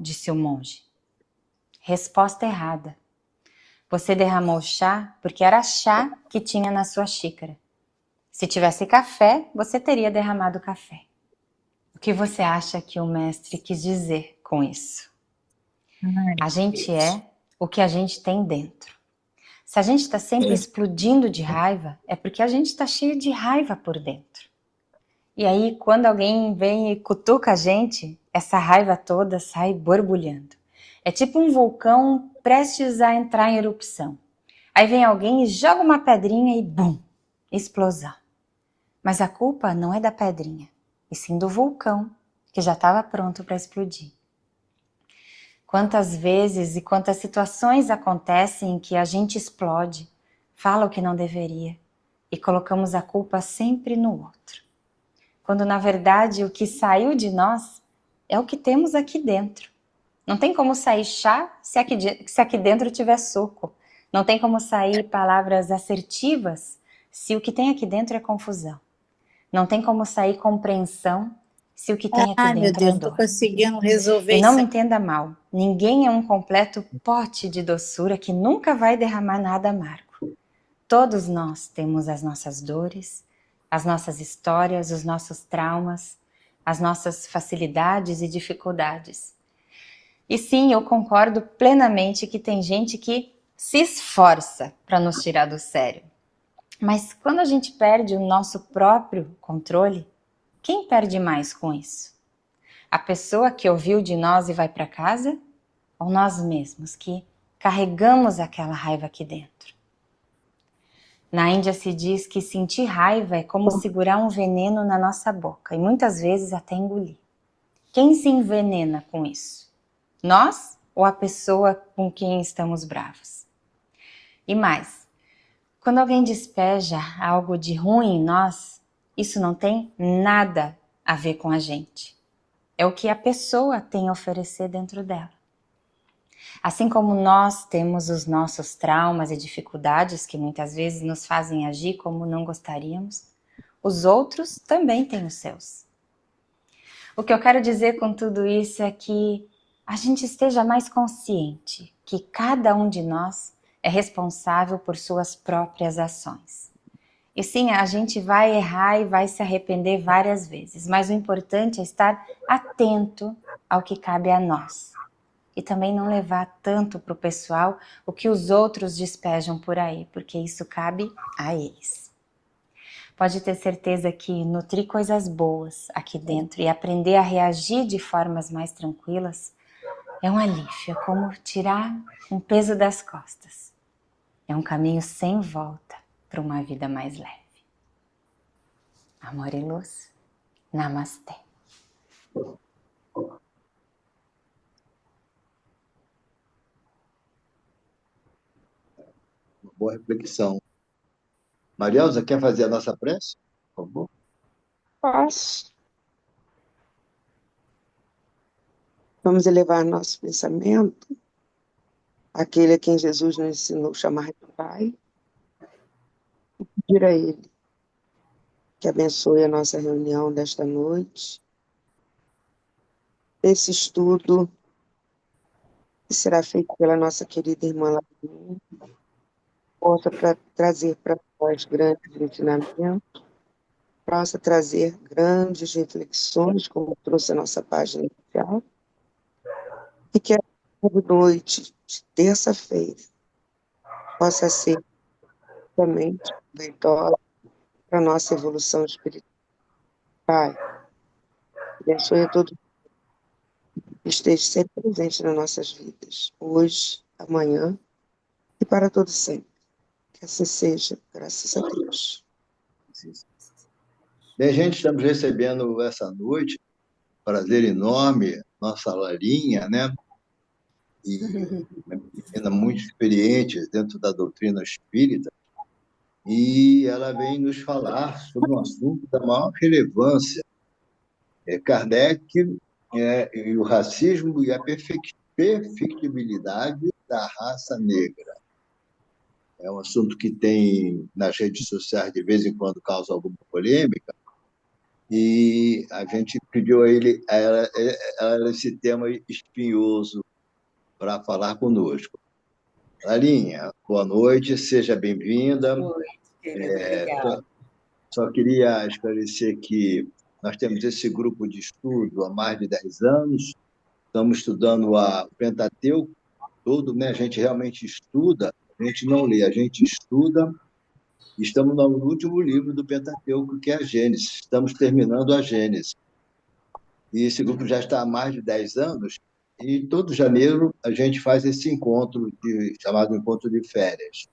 disse o monge. Resposta errada. Você derramou chá porque era chá que tinha na sua xícara. Se tivesse café, você teria derramado café. O que você acha que o mestre quis dizer com isso? A gente é o que a gente tem dentro. Se a gente está sempre explodindo de raiva, é porque a gente está cheio de raiva por dentro. E aí, quando alguém vem e cutuca a gente, essa raiva toda sai borbulhando. É tipo um vulcão prestes a entrar em erupção. Aí vem alguém e joga uma pedrinha e bum, explosão. Mas a culpa não é da pedrinha, e sim do vulcão, que já estava pronto para explodir. Quantas vezes e quantas situações acontecem em que a gente explode, fala o que não deveria, e colocamos a culpa sempre no outro. Quando na verdade o que saiu de nós é o que temos aqui dentro. Não tem como sair chá se aqui dentro tiver suco. Não tem como sair palavras assertivas se o que tem aqui dentro é confusão. Não tem como sair compreensão se o que tem aqui Ai, meu dentro é Deus, não tô dor. conseguindo resolver E não isso me aqui. entenda mal, ninguém é um completo pote de doçura que nunca vai derramar nada amargo. Todos nós temos as nossas dores, as nossas histórias, os nossos traumas, as nossas facilidades e dificuldades. E sim, eu concordo plenamente que tem gente que se esforça para nos tirar do sério. Mas quando a gente perde o nosso próprio controle, quem perde mais com isso? A pessoa que ouviu de nós e vai para casa? Ou nós mesmos que carregamos aquela raiva aqui dentro? Na Índia se diz que sentir raiva é como segurar um veneno na nossa boca e muitas vezes até engolir. Quem se envenena com isso? Nós ou a pessoa com quem estamos bravos? E mais, quando alguém despeja algo de ruim em nós, isso não tem nada a ver com a gente. É o que a pessoa tem a oferecer dentro dela. Assim como nós temos os nossos traumas e dificuldades que muitas vezes nos fazem agir como não gostaríamos, os outros também têm os seus. O que eu quero dizer com tudo isso é que a gente esteja mais consciente que cada um de nós é responsável por suas próprias ações. E sim, a gente vai errar e vai se arrepender várias vezes, mas o importante é estar atento ao que cabe a nós. E também não levar tanto para o pessoal o que os outros despejam por aí, porque isso cabe a eles. Pode ter certeza que nutrir coisas boas aqui dentro e aprender a reagir de formas mais tranquilas é um alívio, é como tirar um peso das costas. É um caminho sem volta para uma vida mais leve. Amor e luz. Namastê. Uma boa reflexão. Marielza, quer fazer a nossa prece? Por favor. Posso. Vamos elevar nosso pensamento àquele a quem Jesus nos ensinou a chamar de Pai, e pedir a Ele que abençoe a nossa reunião desta noite, esse estudo que será feito pela nossa querida irmã Lavínia, possa trazer para nós grandes ensinamentos, possa trazer grandes reflexões, como trouxe a nossa página inicial, e que a noite de terça-feira possa ser somente proveitosa para a nossa evolução espiritual. Pai, abençoe a todos que esteja sempre presente nas nossas vidas, hoje, amanhã e para todo sempre. Que assim seja, graças a Deus. Bem, gente, estamos recebendo essa noite, prazer enorme, nossa Larinha, né? E uma menina muito experiente dentro da doutrina espírita, e ela vem nos falar sobre um assunto da maior relevância. Kardec e o racismo e a perfectibilidade da raça negra. É um assunto que tem nas redes sociais, de vez em quando, causa alguma polêmica, e a gente pediu a ela esse tema espinhoso para falar conosco. Larinha, boa noite, seja bem-vinda. Oi, querido, obrigada. Só queria esclarecer que nós temos esse grupo de estudo há mais de 10 anos, estamos estudando o Pentateuco todo, né? A gente realmente estuda, a gente não lê, a gente estuda. Estamos no último livro do Pentateuco, que é a Gênesis. Estamos terminando a Gênesis. E esse grupo já está há mais de 10 anos, e todo janeiro a gente faz esse encontro, chamado Encontro de Férias.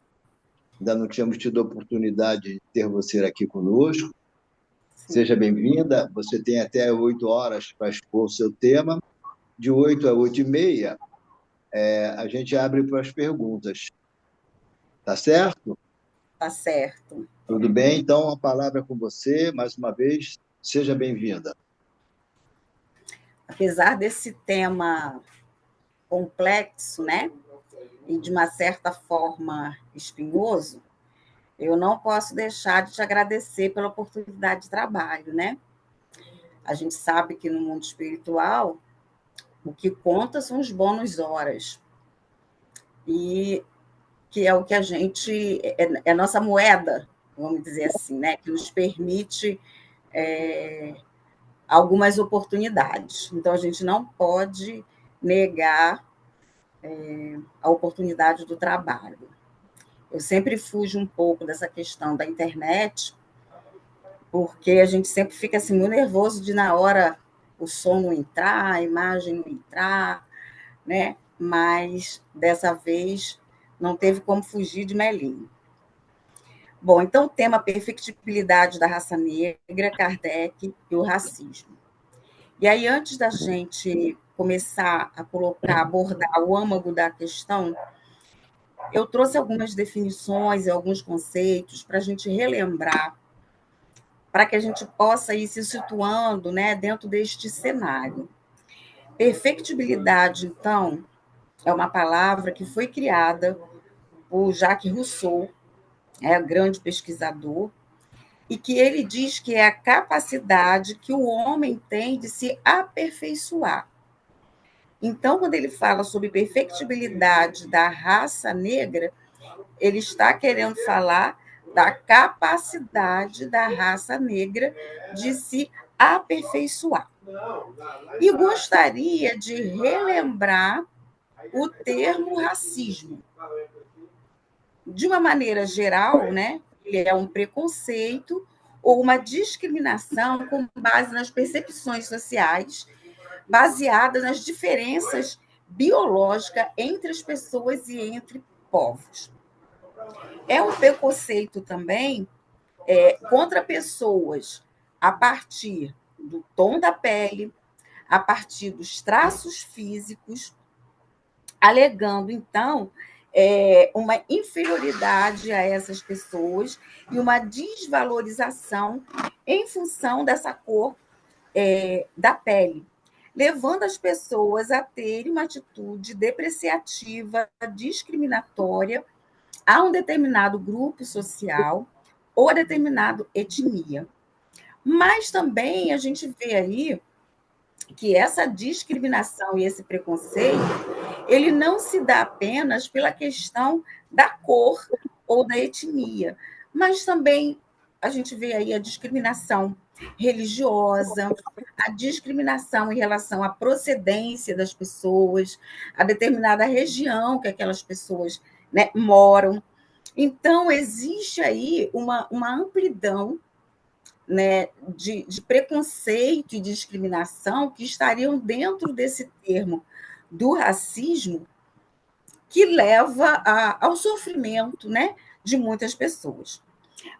Ainda não tínhamos tido a oportunidade de ter você aqui conosco. Sim. Seja bem-vinda. Você tem até 8 horas para expor o seu tema. De 8 a 8h30, a gente abre para as perguntas. Tá certo? Tá certo. Tudo bem? Então, a palavra é com você. Mais uma vez, seja bem-vinda. Apesar desse tema complexo, né, e de uma certa forma espinhoso, eu não posso deixar de te agradecer pela oportunidade de trabalho, né? A gente sabe que no mundo espiritual o que conta são os bônus horas, e que é o que a gente é a nossa moeda, vamos dizer assim, né, que nos permite algumas oportunidades. Então a gente não pode negar a oportunidade do trabalho. Eu sempre fujo um pouco dessa questão da internet, porque a gente sempre fica assim, muito nervoso de, na hora, o som não entrar, a imagem não entrar, né? Mas, dessa vez, não teve como fugir de Melinho. Bom, então o tema perfectibilidade da raça negra, Kardec e o racismo. E aí, antes da gente começar a colocar, abordar o âmago da questão, eu trouxe algumas definições e alguns conceitos para a gente relembrar, para que a gente possa ir se situando, né, dentro deste cenário. Perfectibilidade, então, é uma palavra que foi criada por Jacques Rousseau, grande pesquisador, e que ele diz que é a capacidade que o homem tem de se aperfeiçoar. Então, quando ele fala sobre perfectibilidade da raça negra, ele está querendo falar da capacidade da raça negra de se aperfeiçoar. E gostaria de relembrar o termo racismo. De uma maneira geral, né, ele é um preconceito ou uma discriminação com base nas percepções sociais, baseadas nas diferenças biológicas entre as pessoas e entre povos. É um preconceito também contra pessoas a partir do tom da pele, a partir dos traços físicos, alegando, então, uma inferioridade a essas pessoas e uma desvalorização em função dessa cor da pele, levando as pessoas a terem uma atitude depreciativa, discriminatória a um determinado grupo social ou a determinada etnia. Mas também a gente vê aí que essa discriminação e esse preconceito, ele não se dá apenas pela questão da cor ou da etnia, mas também a gente vê aí a discriminação religiosa, a discriminação em relação à procedência das pessoas, a determinada região que aquelas pessoas, né, moram. Então, existe aí uma amplidão, né, de preconceito e discriminação que estariam dentro desse termo do racismo, que leva ao sofrimento, né, de muitas pessoas.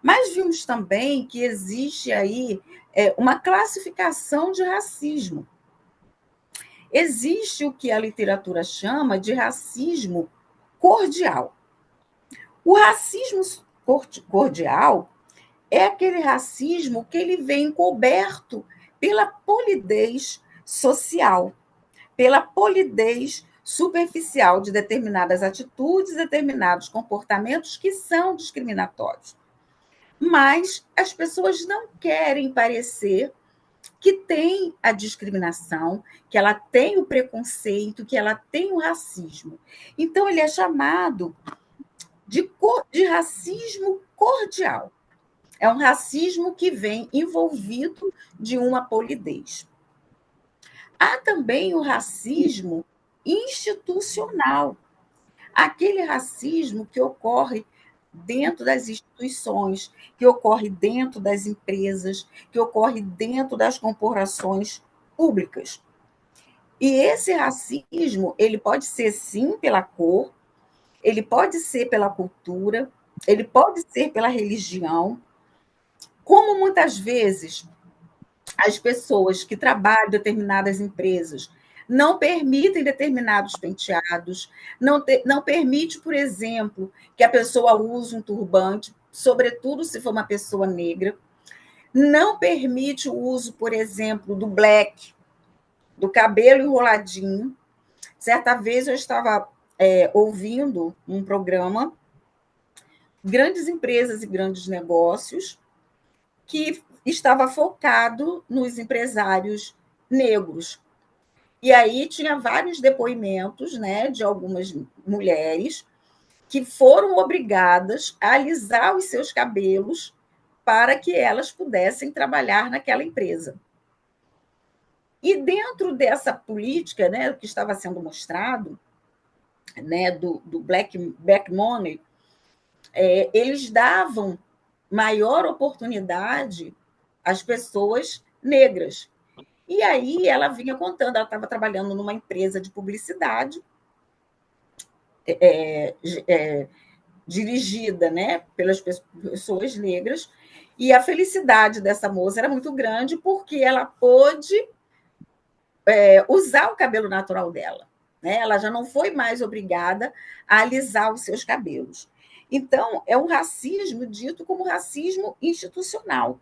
Mas vimos também que existe aí uma classificação de racismo. Existe o que a literatura chama de racismo cordial. O racismo cordial é aquele racismo que ele vem coberto pela polidez social, pela polidez superficial de determinadas atitudes, determinados comportamentos que são discriminatórios. Mas as pessoas não querem parecer que tem a discriminação, que ela tem o preconceito, que ela tem o racismo. Então, ele é chamado de racismo cordial. É um racismo que vem envolvido de uma polidez. Há também o racismo institucional, aquele racismo que ocorre dentro das instituições, que ocorre dentro das empresas, que ocorre dentro das corporações públicas. E esse racismo, ele pode ser sim pela cor, ele pode ser pela cultura, ele pode ser pela religião, como muitas vezes as pessoas que trabalham em determinadas empresas não permitem determinados penteados, não permite, por exemplo, que a pessoa use um turbante, sobretudo se for uma pessoa negra, não permite o uso, por exemplo, do black, do cabelo enroladinho. Certa vez eu estava ouvindo um programa, grandes empresas e grandes negócios, que estava focado nos empresários negros. E aí tinha vários depoimentos, né, de algumas mulheres que foram obrigadas a alisar os seus cabelos para que elas pudessem trabalhar naquela empresa. E dentro dessa política, né, que estava sendo mostrado, né, do Black Money, eles davam maior oportunidade às pessoas negras. E aí ela vinha contando, ela estava trabalhando numa empresa de publicidade, dirigida, né, pelas pessoas negras, e a felicidade dessa moça era muito grande porque ela pôde usar o cabelo natural dela. Né? Ela já não foi mais obrigada a alisar os seus cabelos. Então, é um racismo dito como racismo institucional.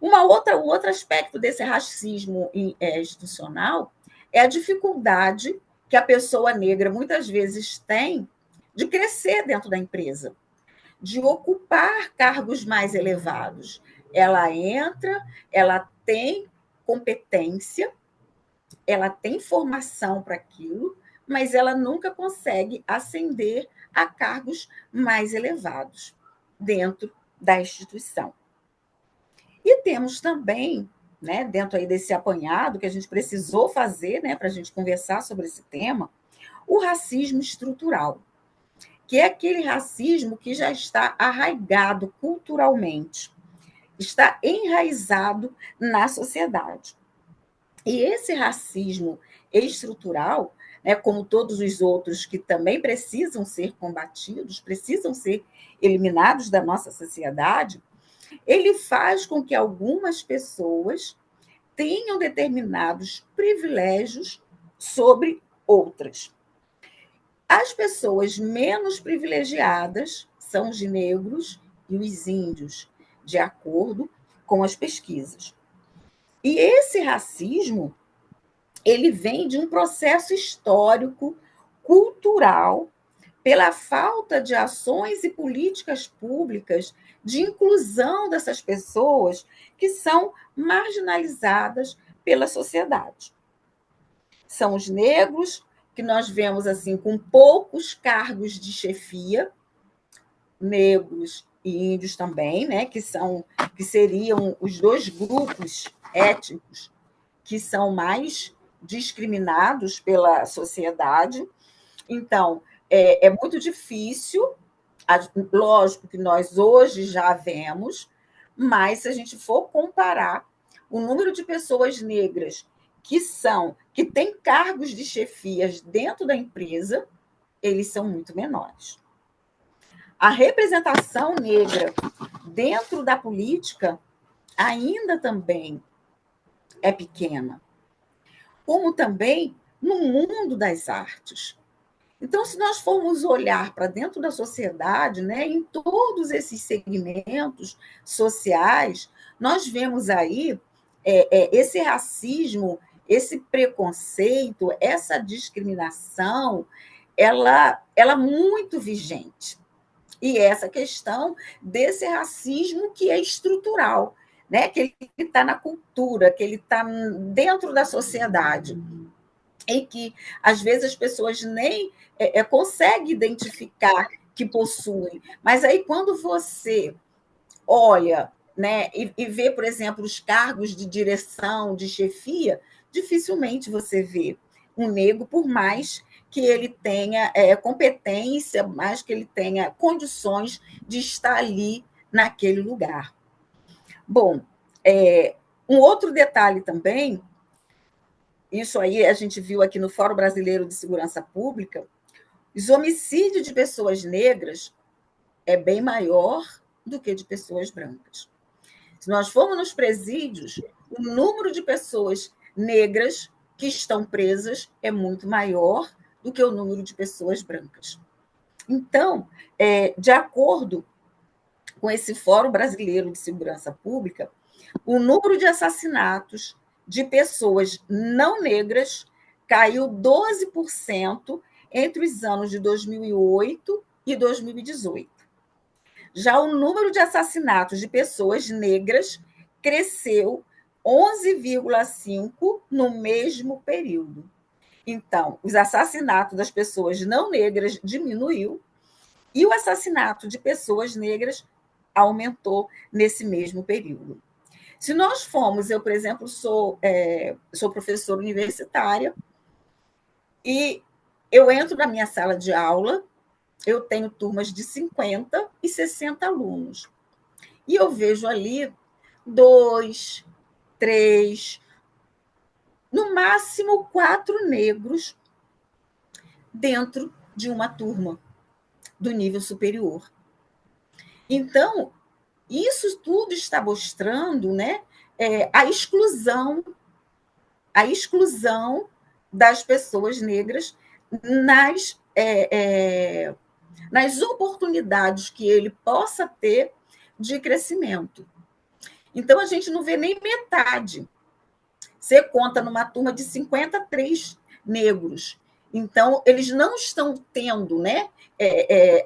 Um outro aspecto desse racismo institucional é a dificuldade que a pessoa negra muitas vezes tem de crescer dentro da empresa, de ocupar cargos mais elevados. Ela entra, ela tem competência, ela tem formação para aquilo, mas ela nunca consegue ascender a cargos mais elevados dentro da instituição. E temos também, né, dentro aí desse apanhado que a gente precisou fazer, né, para a gente conversar sobre esse tema, o racismo estrutural, que é aquele racismo que já está arraigado culturalmente, está enraizado na sociedade. E esse racismo estrutural, né, como todos os outros que também precisam ser combatidos, precisam ser eliminados da nossa sociedade, ele faz com que algumas pessoas tenham determinados privilégios sobre outras. As pessoas menos privilegiadas são os negros e os índios, de acordo com as pesquisas. E esse racismo, ele vem de um processo histórico, cultural, pela falta de ações e políticas públicas de inclusão dessas pessoas que são marginalizadas pela sociedade. São os negros, que nós vemos assim com poucos cargos de chefia, negros e índios também, né, que seriam os dois grupos étnicos que são mais discriminados pela sociedade. Então, é muito difícil, lógico que nós hoje já vemos, mas se a gente for comparar o número de pessoas negras que têm cargos de chefias dentro da empresa, eles são muito menores. A representação negra dentro da política ainda também é pequena, como também no mundo das artes. Então, se nós formos olhar para dentro da sociedade, né, em todos esses segmentos sociais, nós vemos aí esse racismo, esse preconceito, essa discriminação, ela muito vigente. E essa questão desse racismo que é estrutural, né? Que ele está na cultura, que ele está dentro da sociedade, e que, às vezes, as pessoas nem conseguem identificar que possuem. Mas aí, quando você olha, né, e vê, por exemplo, os cargos de direção, de chefia, dificilmente você vê um negro, por mais que ele tenha competência, mais que ele tenha condições de estar ali naquele lugar. Bom, um outro detalhe também, isso aí a gente viu aqui no Fórum Brasileiro de Segurança Pública, os homicídios de pessoas negras é bem maior do que de pessoas brancas. Se nós formos nos presídios, o número de pessoas negras que estão presas é muito maior do que o número de pessoas brancas. Então, de acordo com esse Fórum Brasileiro de Segurança Pública, o número de assassinatos de pessoas não negras caiu 12% entre os anos de 2008 e 2018. Já o número de assassinatos de pessoas negras cresceu 11,5% no mesmo período. Então, os assassinatos das pessoas não negras diminuiu e o assassinato de pessoas negras aumentou nesse mesmo período. Se nós formos, eu, por exemplo, sou professora universitária e eu entro na minha sala de aula, eu tenho turmas de 50 e 60 alunos. E eu vejo ali 2, 3, no máximo 4 negros dentro de uma turma do nível superior. Então, isso tudo está mostrando, né, a exclusão das pessoas negras nas oportunidades que ele possa ter de crescimento. Então, a gente não vê nem metade. Você conta numa turma de 53 negros. Então, eles não estão tendo, né,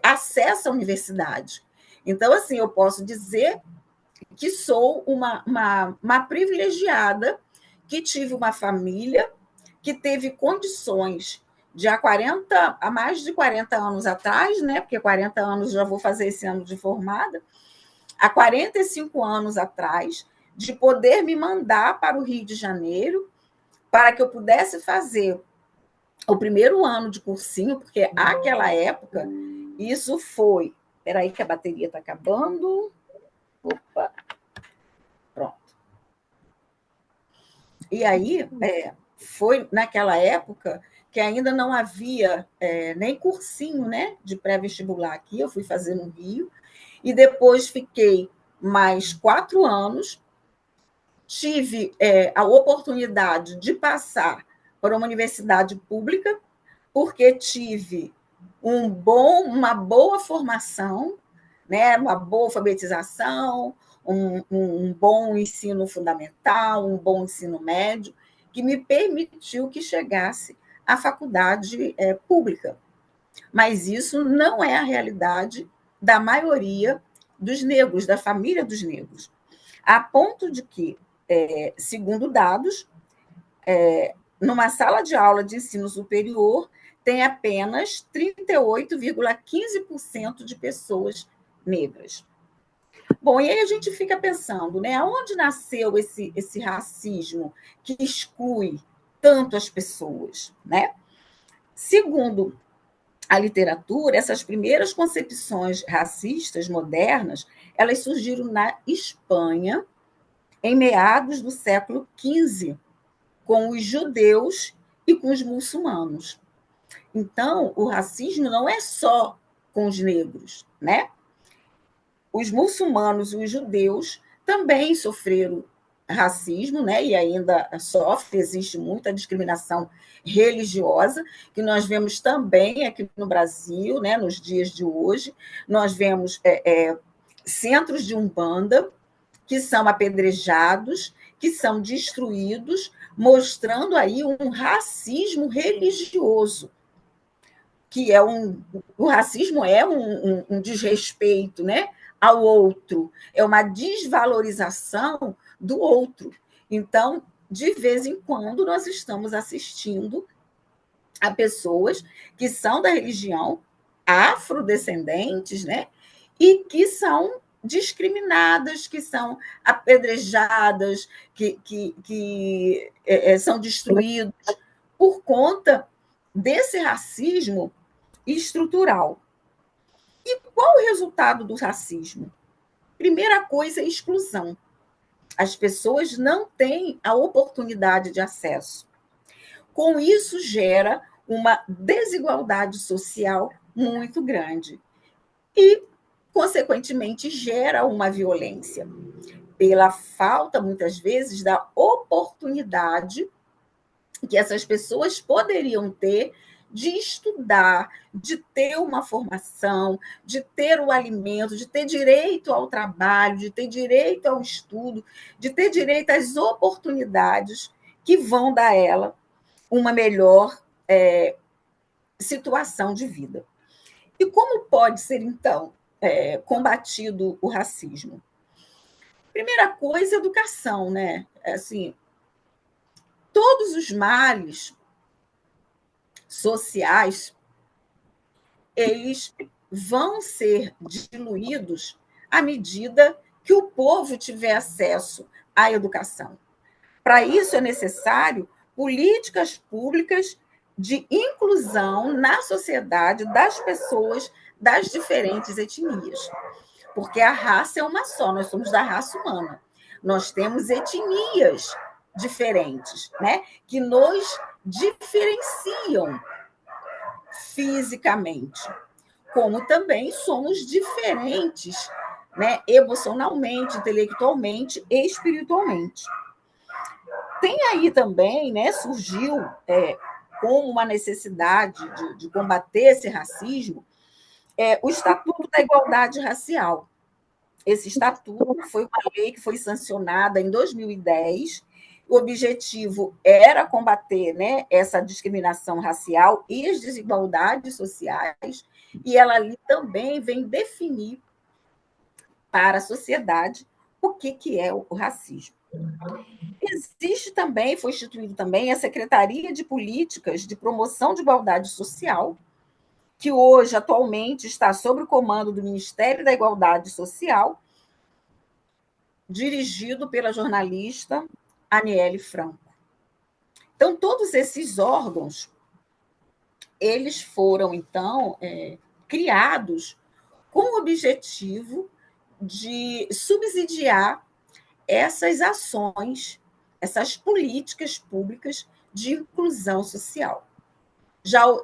acesso à universidade. Então, assim, eu posso dizer que sou uma privilegiada, que tive uma família que teve condições de há mais de 40 anos atrás, né, porque 40 anos já vou fazer esse ano de formada, há 45 anos atrás, de poder me mandar para o Rio de Janeiro para que eu pudesse fazer o primeiro ano de cursinho, porque naquela época isso foi... Espera aí que a bateria está acabando. Opa, pronto. E aí, foi naquela época que ainda não havia nem cursinho, né, de pré-vestibular aqui, eu fui fazer no Rio, e depois fiquei mais 4 anos, tive a oportunidade de passar para uma universidade pública, porque tive uma boa formação, né, uma boa alfabetização, um bom ensino fundamental, um bom ensino médio, que me permitiu que chegasse à faculdade pública. Mas isso não é a realidade da maioria dos negros, da família dos negros. A ponto de que, segundo dados, numa sala de aula de ensino superior, tem apenas 38,15% de pessoas negras. Bom, e aí a gente fica pensando, né, aonde nasceu esse racismo que exclui tanto as pessoas, né? Segundo a literatura, essas primeiras concepções racistas modernas, elas surgiram na Espanha em meados do século XV, com os judeus e com os muçulmanos. Então, o racismo não é só com os negros, né? Os muçulmanos e os judeus também sofreram racismo, né? E ainda sofre, existe muita discriminação religiosa, que nós vemos também aqui no Brasil, né? Nos dias de hoje. Nós vemos centros de umbanda que são apedrejados, que são destruídos, mostrando aí um racismo religioso, que é o racismo é um desrespeito, né, ao outro, é uma desvalorização do outro. Então, de vez em quando, nós estamos assistindo a pessoas que são da religião afrodescendentes, né, e que são discriminadas, que são apedrejadas, que são destruídos por conta desse racismo estrutural. E qual o resultado do racismo? Primeira coisa é exclusão. As pessoas não têm a oportunidade de acesso. Com isso, gera uma desigualdade social muito grande e, consequentemente, gera uma violência pela falta, muitas vezes, da oportunidade que essas pessoas poderiam ter de estudar, de ter uma formação, de ter o alimento, de ter direito ao trabalho, de ter direito ao estudo, de ter direito às oportunidades que vão dar a ela uma melhor situação de vida. E como pode ser, então, combatido o racismo? Primeira coisa, educação, né? Assim, todos os males sociais, eles vão ser diluídos à medida que o povo tiver acesso à educação. Para isso é necessário políticas públicas de inclusão na sociedade das pessoas das diferentes etnias. Porque a raça é uma só, nós somos da raça humana. Nós temos etnias diferentes, né, que nos diferenciam fisicamente, como também somos diferentes, né, emocionalmente, intelectualmente e espiritualmente. Tem aí também, né, surgiu como uma necessidade de combater esse racismo, o Estatuto da Igualdade Racial. Esse estatuto foi uma lei que foi sancionada em 2010. O objetivo era combater, né, essa discriminação racial e as desigualdades sociais, e ela ali também vem definir para a sociedade o que é o racismo. Existe também, foi instituído também a Secretaria de Políticas de Promoção de Igualdade Social, que hoje, atualmente, está sob o comando do Ministério da Igualdade Social, dirigido pela jornalista Aniele Franco. Então, todos esses órgãos, eles foram, então, criados com o objetivo de subsidiar essas ações, essas políticas públicas de inclusão social.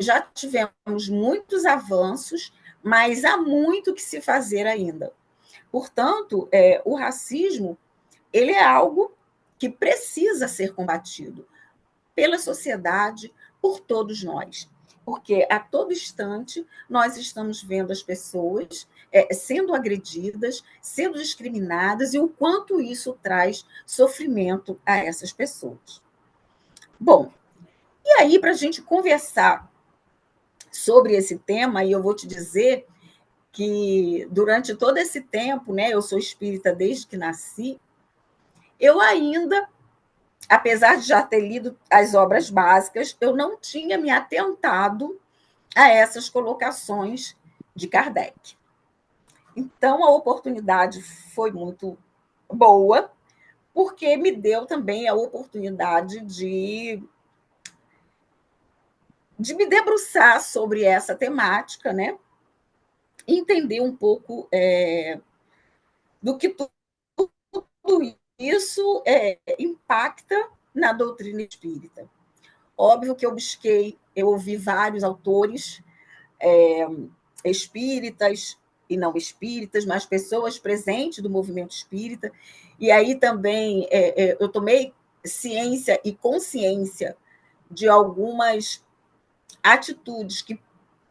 Já tivemos muitos avanços, mas há muito que se fazer ainda. Portanto, o racismo ele é algo que precisa ser combatido pela sociedade, por todos nós. Porque a todo instante nós estamos vendo as pessoas sendo agredidas, sendo discriminadas, e o quanto isso traz sofrimento a essas pessoas. Bom, e aí, para a gente conversar sobre esse tema, e eu vou te dizer que durante todo esse tempo, né, eu sou espírita desde que nasci, eu ainda, apesar de já ter lido as obras básicas, eu não tinha me atentado a essas colocações de Kardec. Então, a oportunidade foi muito boa, porque me deu também a oportunidade de me debruçar sobre essa temática, né? E entender um pouco do que tudo isso impacta na doutrina espírita. Óbvio que eu ouvi vários autores espíritas e não espíritas, mas pessoas presentes do movimento espírita, e aí também eu tomei ciência e consciência de algumas atitudes que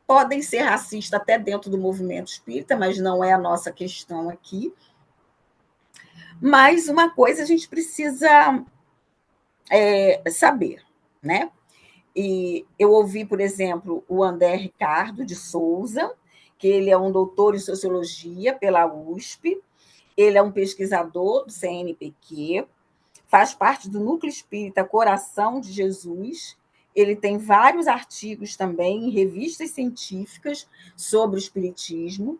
podem ser racistas até dentro do movimento espírita, mas não é a nossa questão aqui. Mas uma coisa a gente precisa saber, né? E eu ouvi, por exemplo, o André Ricardo de Souza, que ele é um doutor em sociologia pela USP, ele é um pesquisador do CNPq, faz parte do Núcleo Espírita Coração de Jesus. Ele tem vários artigos também em revistas científicas sobre o espiritismo.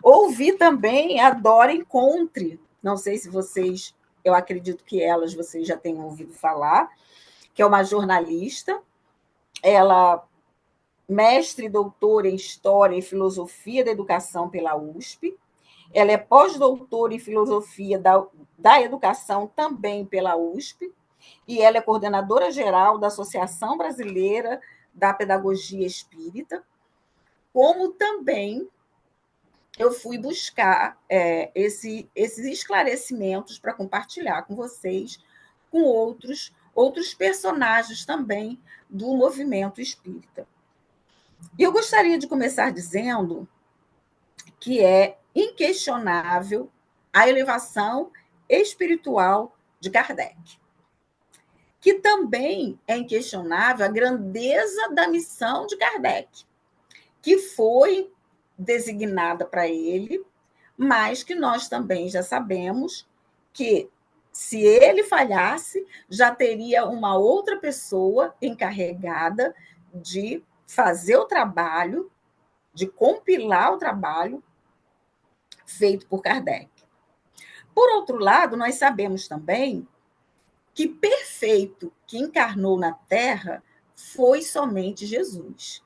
Ouvi também a Dora Encontre, não sei se vocês, eu acredito que vocês já tenham ouvido falar, que é uma jornalista, ela mestre e doutora em História e Filosofia da Educação pela USP, ela é pós-doutora em Filosofia da Educação também pela USP, e ela é coordenadora geral da Associação Brasileira da Pedagogia Espírita, como também eu fui buscar esses esclarecimentos para compartilhar com vocês, com outros personagens também do movimento espírita. E eu gostaria de começar dizendo que é inquestionável a elevação espiritual de Kardec, que também é inquestionável a grandeza da missão de Kardec, que foi designada para ele, mas que nós também já sabemos que, se ele falhasse, já teria uma outra pessoa encarregada de fazer o trabalho, de compilar o trabalho feito por Kardec. Por outro lado, nós sabemos também que perfeito que encarnou na Terra foi somente Jesus.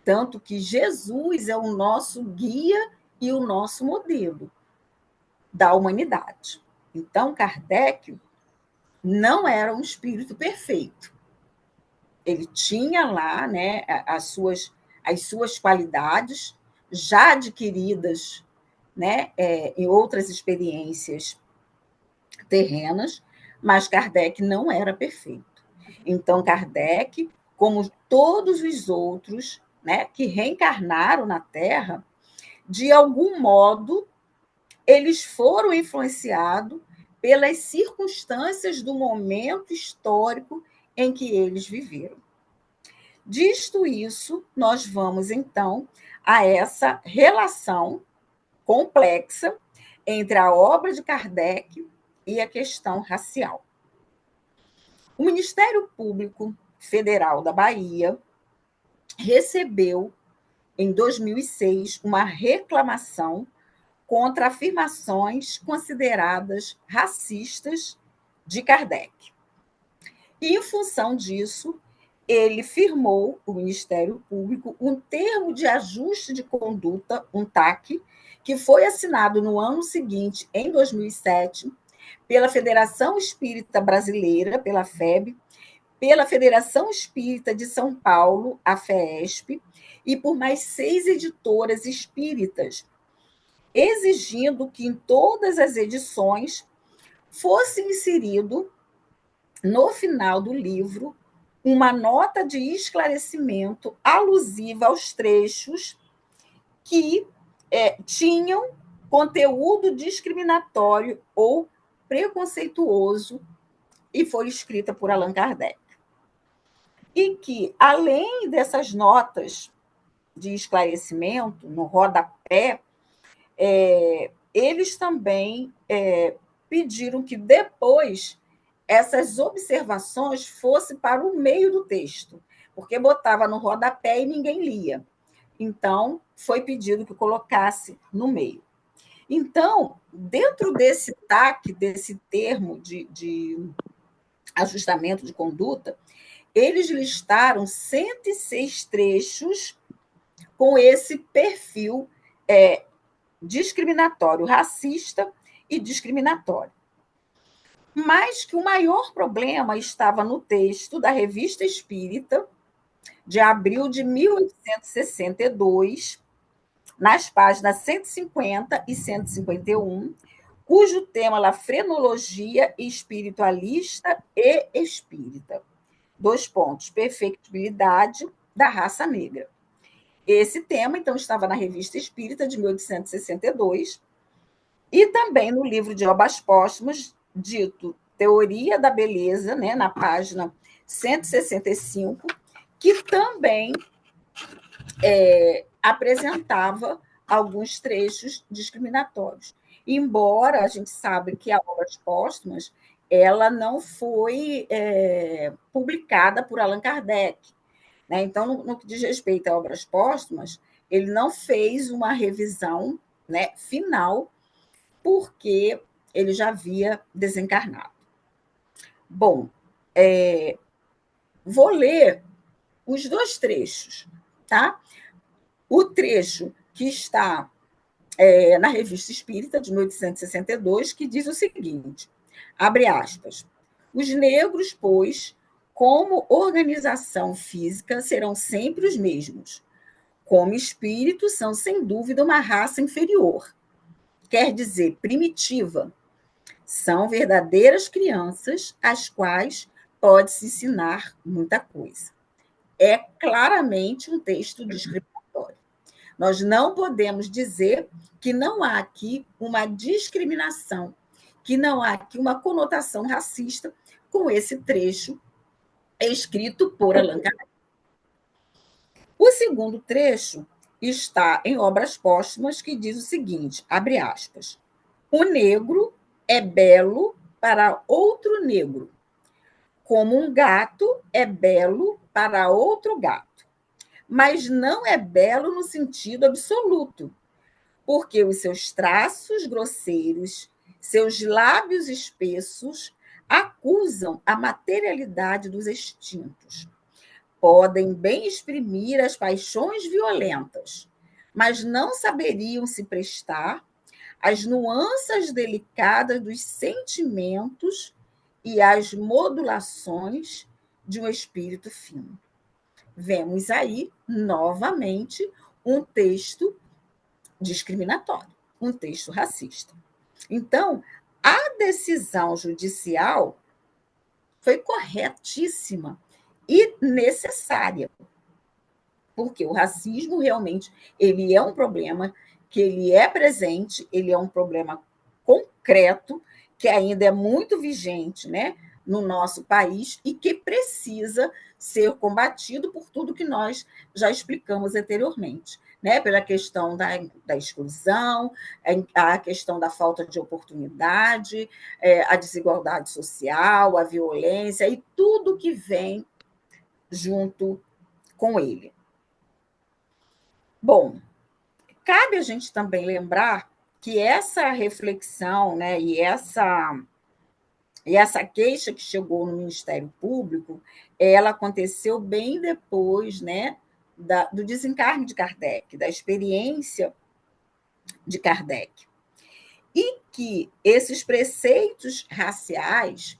Tanto que Jesus é o nosso guia e o nosso modelo da humanidade. Então, Kardec não era um espírito perfeito. Ele tinha lá, né, as suas qualidades já adquiridas, né, em outras experiências terrenas, mas Kardec não era perfeito. Então, Kardec, como todos os outros, né, que reencarnaram na Terra, de algum modo, eles foram influenciados pelas circunstâncias do momento histórico em que eles viveram. Disto isso, nós vamos, então, a essa relação complexa entre a obra de Kardec e a questão racial. O Ministério Público Federal da Bahia recebeu, em 2006, uma reclamação contra afirmações consideradas racistas de Kardec. E, em função disso, ele firmou, o Ministério Público, um termo de ajuste de conduta, um TAC, que foi assinado no ano seguinte, em 2007, pela Federação Espírita Brasileira, pela FEB, pela Federação Espírita de São Paulo, a FEESP, e por mais 6 editoras espíritas, exigindo que em todas as edições fosse inserido, no final do livro, uma nota de esclarecimento alusiva aos trechos que tinham conteúdo discriminatório ou preconceituoso e foi escrita por Allan Kardec. E que, além dessas notas de esclarecimento, no rodapé, eles também pediram que depois essas observações fossem para o meio do texto, porque botava no rodapé e ninguém lia. Então, foi pedido que colocasse no meio. Então, dentro desse TAC, desse termo de ajustamento de conduta, eles listaram 106 trechos com esse perfil discriminatório, racista e discriminatório. Mas que o maior problema estava no texto da Revista Espírita, de abril de 1862, nas páginas 150 e 151, cujo tema é frenologia espiritualista e espírita. 2 pontos, perfectibilidade da raça negra. Esse tema, então, estava na Revista Espírita de 1862 e também no livro de Obras Póstumas, dito Teoria da Beleza, né, na página 165, que também apresentava alguns trechos discriminatórios. Embora a gente sabe que a Obras Póstumas ela não foi publicada por Allan Kardec, né? Então, no que diz respeito a Obras Póstumas, ele não fez uma revisão, né, final, porque ele já havia desencarnado. Bom, vou ler os dois trechos, tá? O trecho que está na Revista Espírita, de 1862, que diz o seguinte, abre aspas, os negros, pois, como organização física, serão sempre os mesmos. Como espírito, são, sem dúvida, uma raça inferior, quer dizer, primitiva. São verdadeiras crianças, às quais pode-se ensinar muita coisa. É claramente um texto discriminatório. Nós não podemos dizer que não há aqui uma discriminação, que não há aqui uma conotação racista com esse trecho escrito por Allan Kardec. O segundo trecho está em Obras Póstumas, que diz o seguinte, abre aspas, o negro é belo para outro negro, como um gato é belo para outro gato, mas não é belo no sentido absoluto, porque os seus traços grosseiros, seus lábios espessos, acusam a materialidade dos extintos. Podem bem exprimir as paixões violentas, mas não saberiam se prestar às nuances delicadas dos sentimentos e às modulações de um espírito fino. Vemos aí, novamente, um texto discriminatório, um texto racista. Então, a decisão judicial foi corretíssima e necessária, porque o racismo realmente ele é um problema que ele é presente, ele é um problema concreto, que ainda é muito vigente, né, no nosso país e que precisa ser combatido por tudo que nós já explicamos anteriormente, né, pela questão da exclusão, a questão da falta de oportunidade, a desigualdade social, a violência e tudo que vem junto com ele. Bom, cabe a gente também lembrar que essa reflexão, né, e essa queixa que chegou no Ministério Público, ela aconteceu bem depois, né, do desencarne de Kardec, da experiência de Kardec. E que esses preceitos raciais,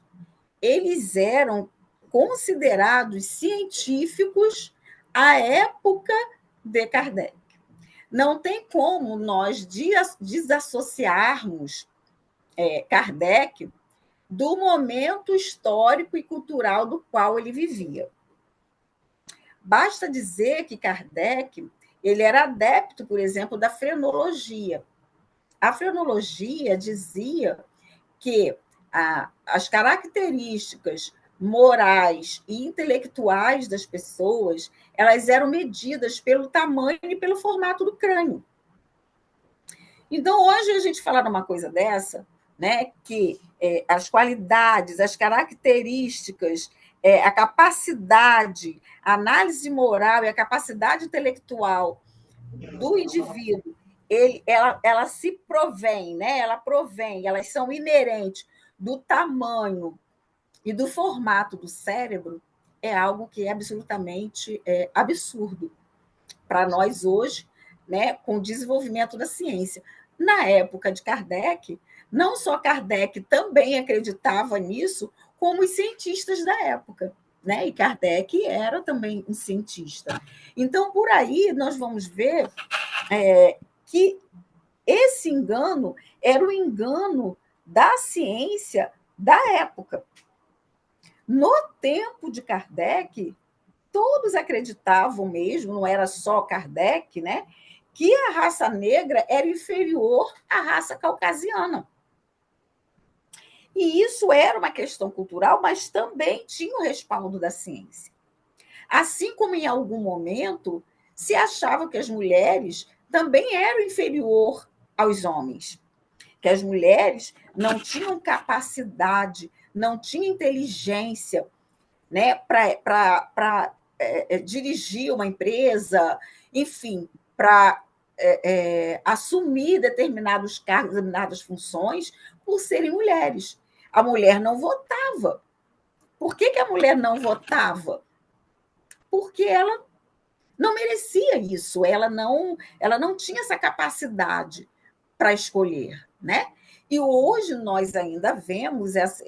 eles eram considerados científicos à época de Kardec. Não tem como nós desassociarmos Kardec do momento histórico e cultural do qual ele vivia. Basta dizer que Kardec ele era adepto, por exemplo, da frenologia. A frenologia dizia que as características morais e intelectuais das pessoas, elas eram medidas pelo tamanho e pelo formato do crânio. Então, hoje a gente falar uma coisa dessa, né, que as qualidades, as características, a capacidade, a análise moral e a capacidade intelectual do indivíduo, ela se provém, né? Elas são inerentes do tamanho e do formato do cérebro, é algo que é absolutamente absurdo para nós hoje, né, com o desenvolvimento da ciência. Na época de Kardec, não só Kardec também acreditava nisso, como os cientistas da época, né? E Kardec era também um cientista. Então, por aí, nós vamos ver que esse engano era o engano da ciência da época. No tempo de Kardec, todos acreditavam mesmo, não era só Kardec, né, que a raça negra era inferior à raça caucasiana. E isso era uma questão cultural, mas também tinha o respaldo da ciência. Assim como em algum momento se achava que as mulheres também eram inferior aos homens, que as mulheres não tinham capacidade, não tinham inteligência, né, para dirigir uma empresa, enfim, para assumir determinados cargos, determinadas funções, por serem mulheres. A mulher não votava. Por que a mulher não votava? Porque ela não merecia isso, ela não tinha essa capacidade para escolher, né? E hoje nós ainda vemos essa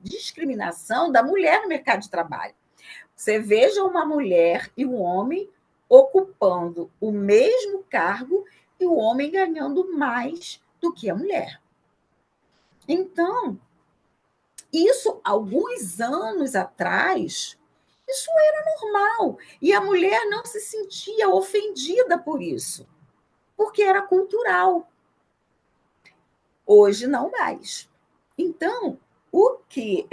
discriminação da mulher no mercado de trabalho. Você veja uma mulher e um homem ocupando o mesmo cargo e o homem ganhando mais do que a mulher. Então, isso, alguns anos atrás, isso era normal. E a mulher não se sentia ofendida por isso, porque era cultural. Hoje, não mais. Então, o que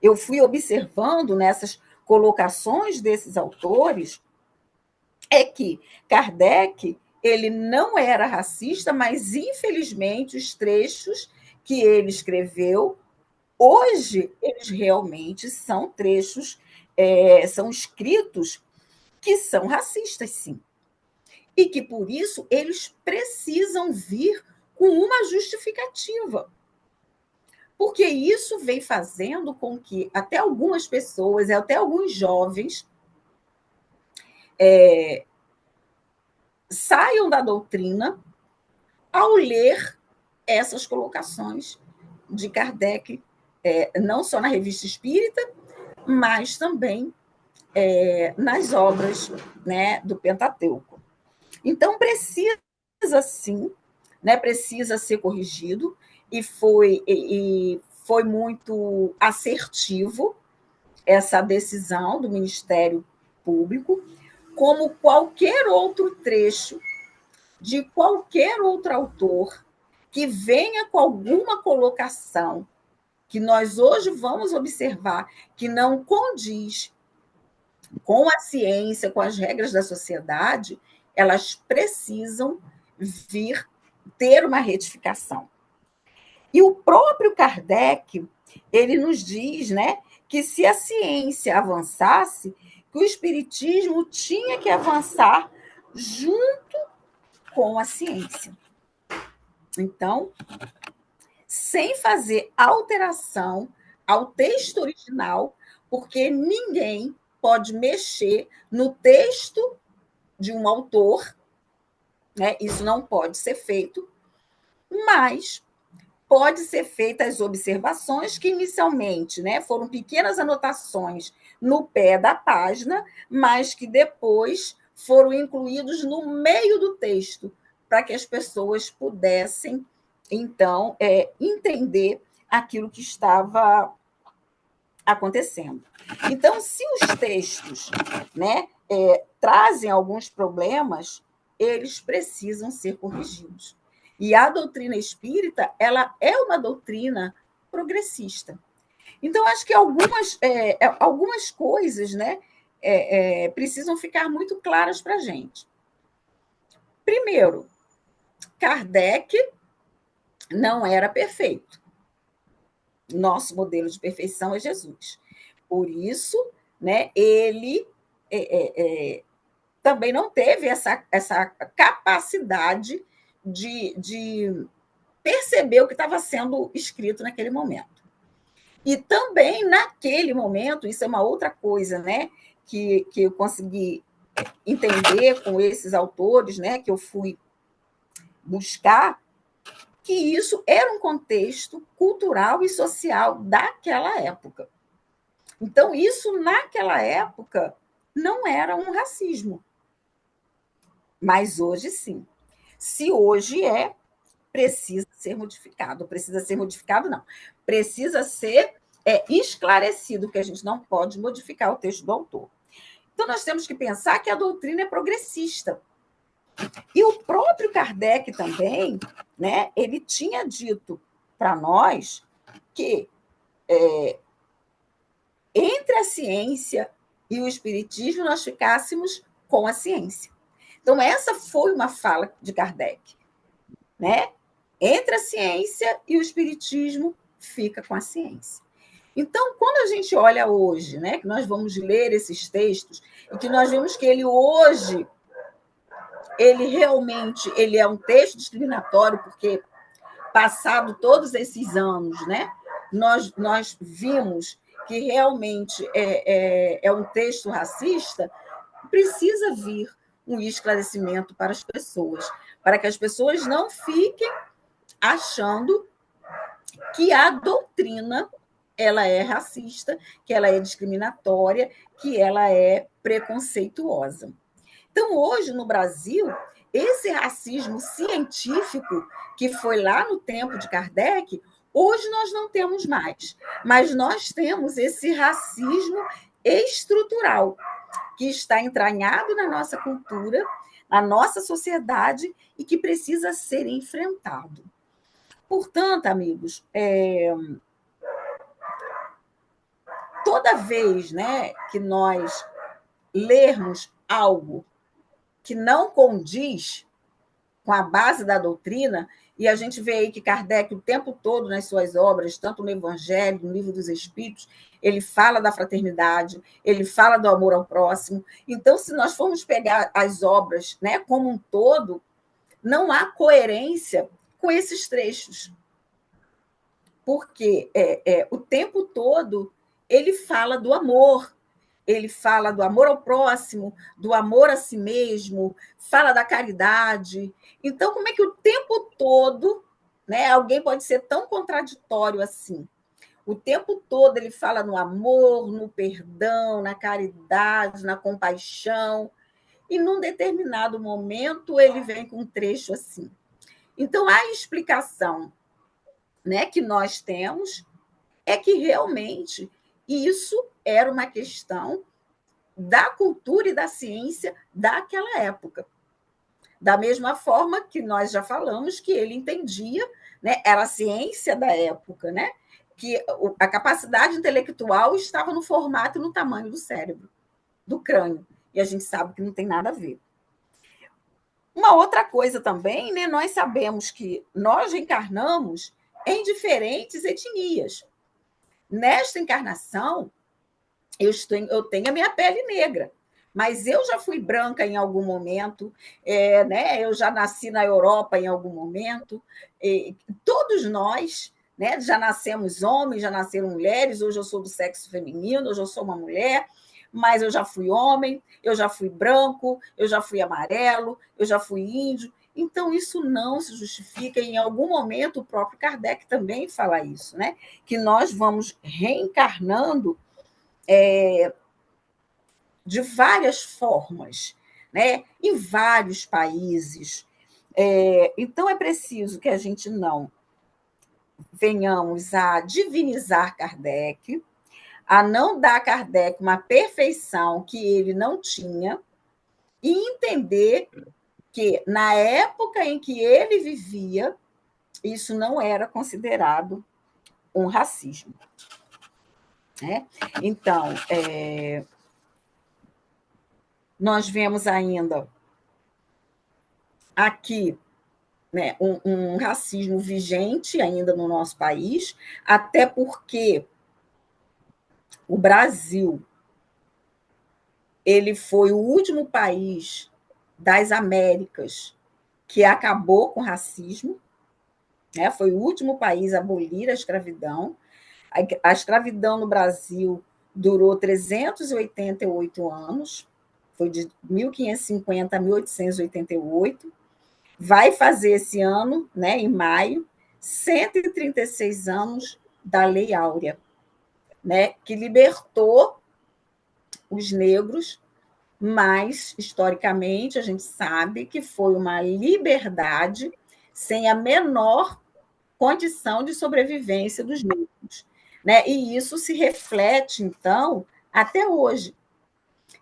eu fui observando nessas colocações desses autores é que Kardec ele não era racista, mas, infelizmente, os trechos que ele escreveu, hoje, eles realmente são trechos, são escritos que são racistas, sim. E que, por isso, eles precisam vir com uma justificativa. Porque isso vem fazendo com que até algumas pessoas, até alguns jovens, saiam da doutrina ao ler essas colocações de Kardec, não só na Revista Espírita, mas também nas obras, né, do Pentateuco. Então, precisa sim, né, precisa ser corrigido, e foi muito assertivo essa decisão do Ministério Público, como qualquer outro trecho de qualquer outro autor que venha com alguma colocação que nós hoje vamos observar que não condiz com a ciência, com as regras da sociedade, elas precisam vir ter uma retificação. E o próprio Kardec, ele nos diz, né, que se a ciência avançasse, que o espiritismo tinha que avançar junto com a ciência. Então, sem fazer alteração ao texto original, porque ninguém pode mexer no texto de um autor, né? Isso não pode ser feito, mas pode ser feitas as observações que inicialmente, né, foram pequenas anotações no pé da página, mas que depois foram incluídos no meio do texto, para que as pessoas pudessem, então, entender aquilo que estava acontecendo. Então, se os textos, né, trazem alguns problemas, eles precisam ser corrigidos. E a doutrina espírita, ela é uma doutrina progressista. Então, acho que algumas coisas, né, precisam ficar muito claras para a gente. Primeiro, Kardec não era perfeito. Nosso modelo de perfeição é Jesus. Por isso, né, ele também não teve essa capacidade de perceber o que estava sendo escrito naquele momento. E também, naquele momento, isso é uma outra coisa, né, que eu consegui entender com esses autores, né, que eu fui buscar, que isso era um contexto cultural e social daquela época. Então, isso, naquela época, não era um racismo. Mas hoje, sim. Se hoje precisa ser modificado. Precisa ser modificado, não. Precisa ser esclarecido, que a gente não pode modificar o texto do autor. Então, nós temos que pensar que a doutrina é progressista. E o próprio Kardec também, né, ele tinha dito para nós que entre a ciência e o espiritismo nós ficássemos com a ciência. Então, essa foi uma fala de Kardec, né? Entre a ciência e o espiritismo, fica com a ciência. Então, quando a gente olha hoje, né, que nós vamos ler esses textos, e que nós vemos que ele hoje, ele realmente ele é um texto discriminatório, porque, passado todos esses anos, né, nós vimos que realmente é um texto racista, precisa vir um esclarecimento para as pessoas, para que as pessoas não fiquem achando que a doutrina ela é racista, que ela é discriminatória, que ela é preconceituosa. Então, hoje, no Brasil, esse racismo científico, que foi lá no tempo de Kardec, hoje nós não temos mais. Mas nós temos esse racismo estrutural, que está entranhado na nossa cultura, na nossa sociedade, e que precisa ser enfrentado. Portanto, amigos, toda vez, né, que nós lermos algo que não condiz com a base da doutrina, e a gente vê aí que Kardec, o tempo todo, nas suas obras, tanto no Evangelho, no Livro dos Espíritos, ele fala da fraternidade, ele fala do amor ao próximo. Então, se nós formos pegar as obras, né, como um todo, não há coerência com esses trechos. Porque o tempo todo ele fala do amor, ele fala do amor ao próximo, do amor a si mesmo, fala da caridade. Então, como é que o tempo todo, né, alguém pode ser tão contraditório assim? O tempo todo ele fala no amor, no perdão, na caridade, na compaixão, e num determinado momento ele vem com um trecho assim. Então, a explicação, né, que nós temos é que realmente isso era uma questão da cultura e da ciência daquela época. Da mesma forma que nós já falamos que ele entendia, né, era a ciência da época, né, que a capacidade intelectual estava no formato e no tamanho do cérebro, do crânio. E a gente sabe que não tem nada a ver. Uma outra coisa também, né, nós sabemos que nós reencarnamos em diferentes etnias. Nesta encarnação, eu tenho a minha pele negra, mas eu já fui branca em algum momento, né? Eu já nasci na Europa em algum momento. Todos nós, né, já nascemos homens, já nasceram mulheres. Hoje eu sou do sexo feminino, hoje eu sou uma mulher, mas eu já fui homem, eu já fui branco, eu já fui amarelo, eu já fui índio. Então, isso não se justifica, e em algum momento o próprio Kardec também fala isso, né? Que nós vamos reencarnando de várias formas, né? Em vários países. Então, é preciso que a gente não venhamos a divinizar Kardec, a não dar a Kardec uma perfeição que ele não tinha, e entender que, na época em que ele vivia, isso não era considerado um racismo. Né? Então, nós vemos ainda aqui, né, um racismo vigente ainda no nosso país, até porque o Brasil ele foi o último país das Américas que acabou com o racismo, né? Foi o último país a abolir a escravidão. A escravidão no Brasil durou 388 anos, foi de 1550 a 1888. Vai fazer esse ano, né, em maio, 136 anos da Lei Áurea, né, que libertou os negros, mas, historicamente, a gente sabe que foi uma liberdade sem a menor condição de sobrevivência dos negros. Né? E isso se reflete, então, até hoje.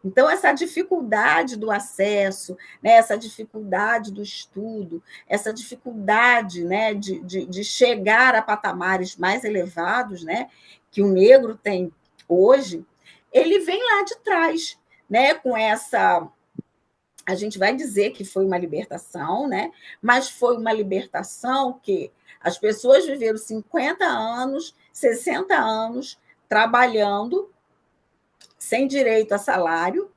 Então, essa dificuldade do acesso, né, essa dificuldade do estudo, essa dificuldade, né, de chegar a patamares mais elevados, né, que o negro tem hoje, ele vem lá de trás, né? Com essa, a gente vai dizer que foi uma libertação, né? Mas foi uma libertação que as pessoas viveram 50 anos, 60 anos trabalhando sem direito a salário,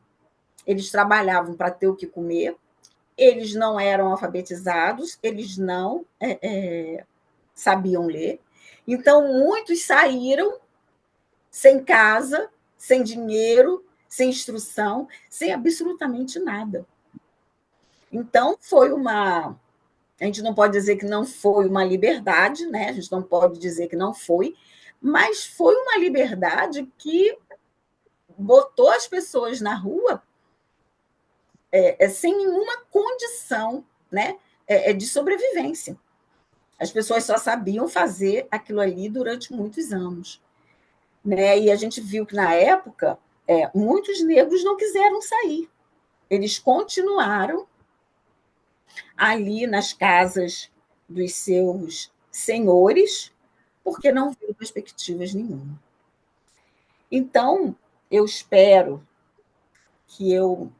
eles trabalhavam para ter o que comer, eles não eram alfabetizados, eles não sabiam ler. Então, muitos saíram sem casa, sem dinheiro, sem instrução, sem absolutamente nada. Então, foi uma. A gente não pode dizer que não foi uma liberdade, né? A gente não pode dizer que não foi, mas foi uma liberdade que botou as pessoas na rua sem nenhuma condição, né, de sobrevivência. As pessoas só sabiam fazer aquilo ali durante muitos anos. Né? E a gente viu que, na época, muitos negros não quiseram sair. Eles continuaram ali nas casas dos seus senhores, porque não viram perspectivas nenhuma. Então, eu espero que eu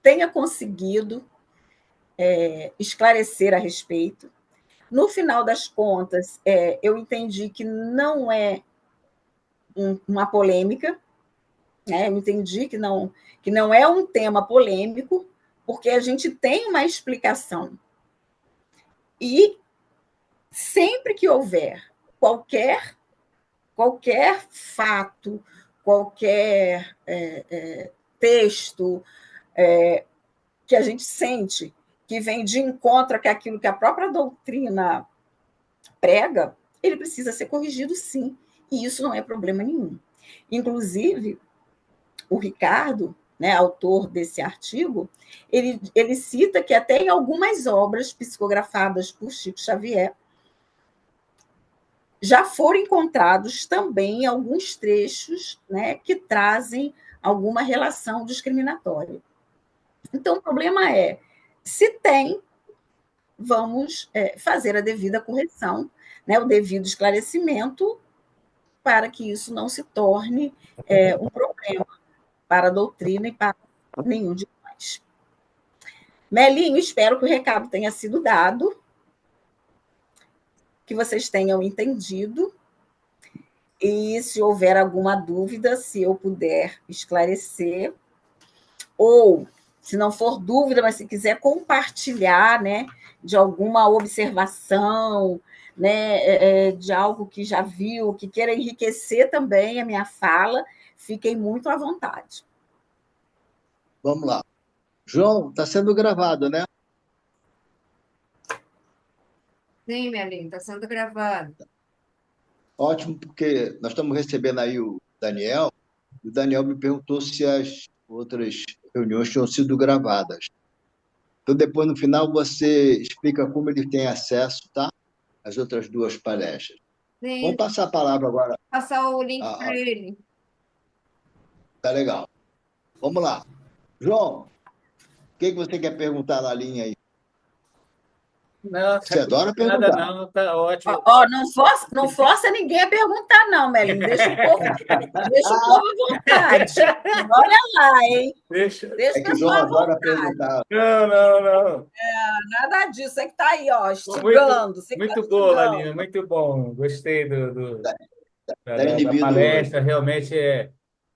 tenha conseguido esclarecer a respeito. No final das contas, eu entendi que não é uma polêmica, né? Eu entendi que não é um tema polêmico, porque a gente tem uma explicação. E sempre que houver qualquer fato, qualquer texto que a gente sente que vem de encontro com aquilo que a própria doutrina prega, ele precisa ser corrigido, sim. E isso não é problema nenhum. Inclusive, o Ricardo, né, autor desse artigo, ele cita que até em algumas obras psicografadas por Chico Xavier já foram encontrados também alguns trechos, né, que trazem alguma relação discriminatória. Então, o problema é, se tem, vamos fazer a devida correção, né, o devido esclarecimento, para que isso não se torne um problema para a doutrina e para nenhum de nós. Melinho, espero que o recado tenha sido dado, que vocês tenham entendido, e se houver alguma dúvida, se eu puder esclarecer, ou, se não for dúvida, mas se quiser compartilhar, né, de alguma observação, né, de algo que já viu, que queira enriquecer também a minha fala, fiquem muito à vontade. Vamos lá. João, está sendo gravado, né? Sim, minha linda, está sendo gravado. Ótimo, porque nós estamos recebendo aí o Daniel, e o Daniel me perguntou se as outras reuniões tinham sido gravadas. Então, depois, no final, você explica como ele tem acesso, tá? Às outras duas palestras. Sim, Vamos passar a palavra agora. passar o link para ele. Tá legal. Vamos lá. João, o que você quer perguntar na linha aí? Não, Você adora nada perguntar. não, tá ótimo. Não força ninguém a perguntar, não, Melinho. Deixa o povo à vontade. Olha lá, hein? Deixa. Deixa É o que o João pessoal à adora vontade. perguntar. Não. Nada disso. Você que está aí, ó, instigando. Muito boa, Lalinha, muito bom. Gostei Tá inibido palestra. hoje. Realmente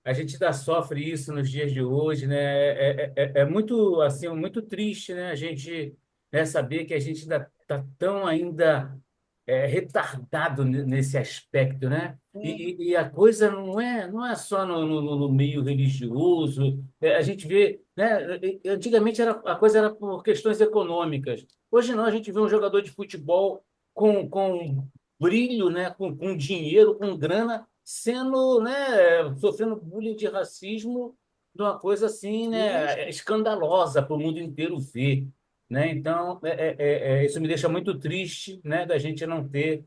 a gente ainda sofre isso nos dias de hoje, né? É muito assim, muito triste, né? A gente saber que a gente ainda está tão ainda retardado nesse aspecto, né? E a coisa não é só no meio religioso. A gente vê, né? Antigamente a coisa era por questões econômicas. Hoje não, a gente vê um jogador de futebol com brilho, né? Com dinheiro, com grana, sendo, né? Sofrendo bullying de racismo de uma coisa assim, né? Escandalosa para o mundo inteiro ver. Né? Então, isso me deixa muito triste, né, da gente não ter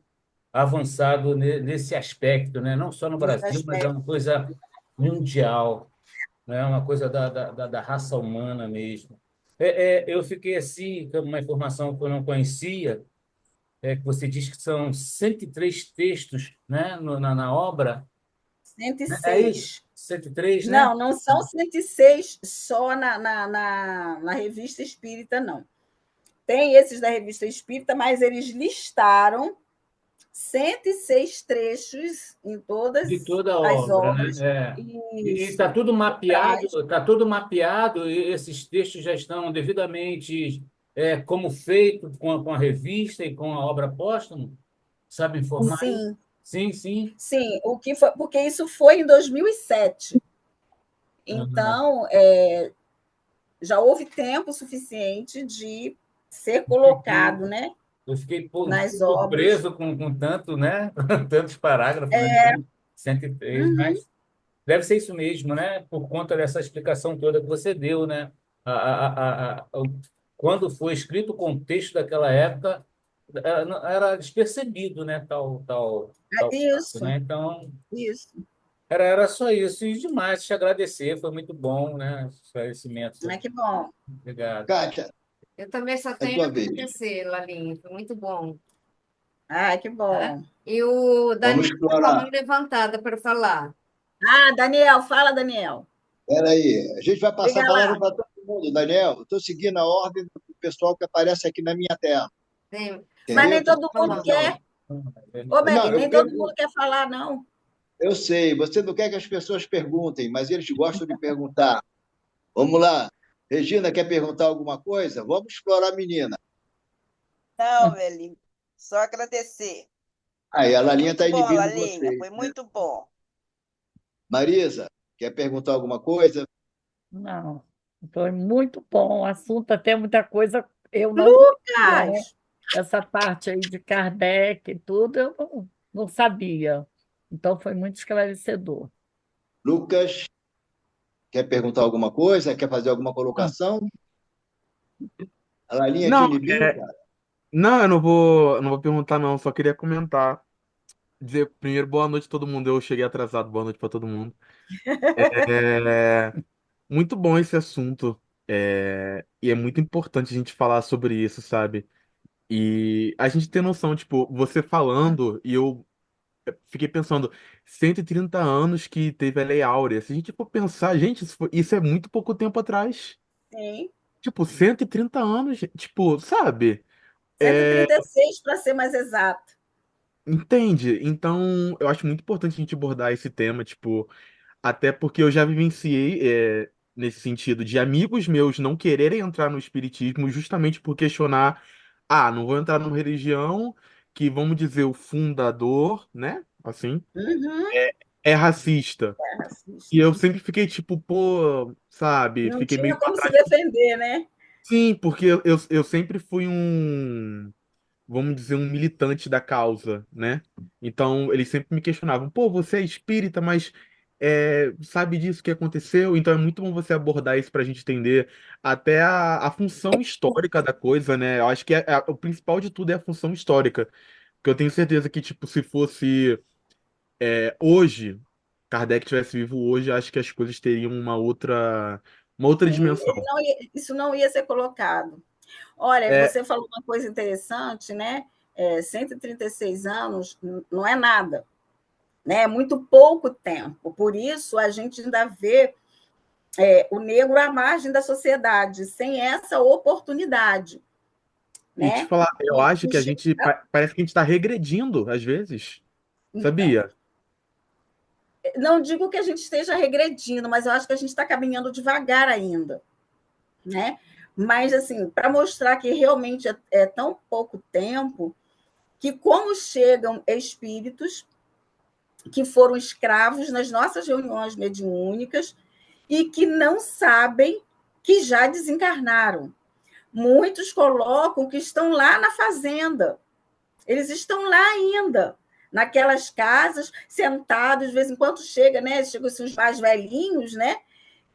avançado nesse aspecto, né? Não só no Brasil, mas é uma coisa mundial, né? Uma coisa da raça humana mesmo. Eu fiquei assim, com uma informação que eu não conhecia, que você diz que são 103 textos, né, na obra. É isso? 106. 103, né? Não, não são 106 só na Revista Espírita, não. Tem esses da Revista Espírita, mas eles listaram 106 trechos em De todas toda a as obra, né? obras. E está Isso. tudo Por mapeado, trás. está tudo mapeado, e esses textos já estão devidamente como feito com a revista e com a obra póstuma? Sabe informar aí? Sim, Sim, sim. sim. O que foi, porque isso foi em 2007. Ah, Então, já houve tempo suficiente de ser entendi. colocado, né, Fiquei nas obras. surpreso com tanto, né? Tantos parágrafos, né? Então, 103, Uhum. mas deve ser isso mesmo, né? Por conta dessa explicação toda que você deu, né? Quando foi escrito o contexto daquela época, era despercebido, né? Tal fato, Isso, né? Então, isso. era só isso. E demais te agradecer, foi muito bom, né? Esclarecimentos. Que bom. Obrigado. Kátia, Eu também só é tenho a tua vez. agradecer, Lalinha, foi muito bom. Que Tá? bom. E o Vamos Daniel está com a mão explorar. levantada para falar. Daniel, fala, Daniel. Espera aí, a gente vai passar Diga a palavra lá. para todo mundo. Daniel, estou seguindo a ordem do pessoal que aparece aqui na minha tela. Tem Mas Entendeu? nem Tô todo a mundo seguindo a mão. quer. ordem. Ô, Não, Meli, eu nem todo mundo pergunto. quer falar, não. Eu sei, você não quer que as pessoas perguntem, mas eles gostam de perguntar. Vamos lá. Regina, quer perguntar alguma coisa? Vamos explorar a menina. Não, Meli, só agradecer. Aí, a Foi Lalinha está muito bom, inibindo Lalinha, vocês, foi né? muito bom. Marisa, quer perguntar alguma coisa? Não, foi muito bom. O assunto até muita coisa eu não conhecia, né? Lucas! Essa parte aí de Kardec e tudo, eu não sabia. Então foi muito esclarecedor. Lucas, quer perguntar alguma coisa? Quer fazer alguma Ah, colocação? A Lalinha te Não, inibiu, cara? não, eu não vou perguntar, não, só queria comentar. Dizer primeiro, boa noite a todo mundo. Eu cheguei atrasado, boa noite para todo mundo. É muito bom esse assunto, e é muito importante a gente falar sobre isso, sabe? E a gente tem noção, tipo, você falando, e eu fiquei pensando, 130 anos que teve a Lei Áurea. Se a gente for pensar, gente, isso é muito pouco tempo atrás. Sim. Tipo, 130 anos, tipo, sabe? Cento e É, trinta e seis para ser mais exato. entende? Então, eu acho muito importante a gente abordar esse tema, tipo, até porque eu já vivenciei, nesse sentido, de amigos meus não quererem entrar no espiritismo justamente por questionar, não vou entrar numa religião que, vamos dizer, o fundador, né? Assim, Uhum. é, é racista. E eu sempre fiquei tipo, pô, sabe? Não Fiquei meio tinha pra como se trás. defender, né? Sim, porque eu sempre fui um, vamos dizer, um militante da causa, né? Então, eles sempre me questionavam, pô, você é espírita, mas sabe disso que aconteceu? Então, é muito bom você abordar isso para a gente entender até a função histórica da coisa, né? Eu acho que o principal de tudo é a função histórica. Porque eu tenho certeza que, tipo, se fosse hoje, Kardec tivesse vivo hoje, acho que as coisas teriam uma outra Sim, dimensão. isso não ia ser colocado. Olha, É, você falou uma coisa interessante, né? 136 anos não é nada, né? É muito pouco tempo. Por isso, a gente ainda vê o negro à margem da sociedade, sem essa oportunidade, e te né? falar, eu E, acho que a gente parece que a gente está regredindo às vezes, então, sabia? não digo que a gente esteja regredindo, mas eu acho que a gente está caminhando devagar ainda, né? Mas, assim, para mostrar que realmente é tão pouco tempo, que como chegam espíritos que foram escravos nas nossas reuniões mediúnicas e que não sabem que já desencarnaram. Muitos colocam que estão lá na fazenda, eles estão lá ainda, naquelas casas, sentados, de vez em quando chega, né? Chegam assim, os mais velhinhos, né?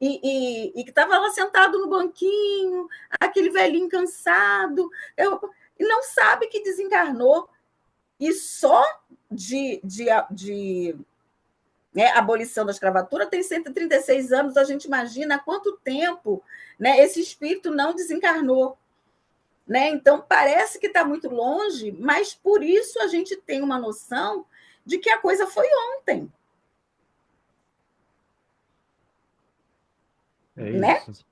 E que estava lá sentado no banquinho, aquele velhinho cansado, e não sabe que desencarnou, e só de abolição da escravatura tem 136 anos, a gente imagina há quanto tempo, né, esse espírito não desencarnou. Né? Então, parece que está muito longe, mas por isso a gente tem uma noção de que a coisa foi ontem. É né? isso.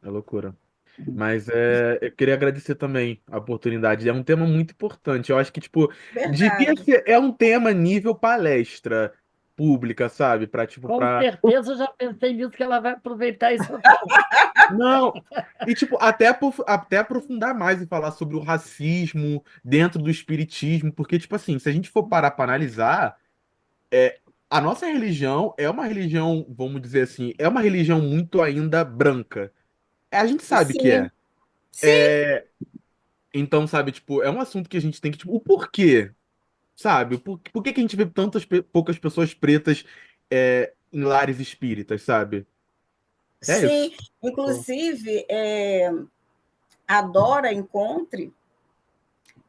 É loucura. Mas eu queria agradecer também a oportunidade. É um tema muito importante. Eu acho que, tipo, devia Verdade. ser, é um tema nível palestra pública, sabe? Para, tipo, Com para certeza eu já pensei nisso, que ela vai aproveitar isso para falar. Não, e tipo, até aprofundar mais e falar sobre o racismo dentro do espiritismo, porque, tipo assim, se a gente for parar para analisar, a nossa religião é uma religião, vamos dizer assim, é uma religião muito ainda branca. A gente sabe que Sim, é. sim, Então, sabe, tipo, é um assunto que a gente tem que, tipo, o porquê, sabe? Por que que a gente vê tantas poucas pessoas pretas em lares espíritas, sabe? É isso. sim. Inclusive, a Dora Encontre,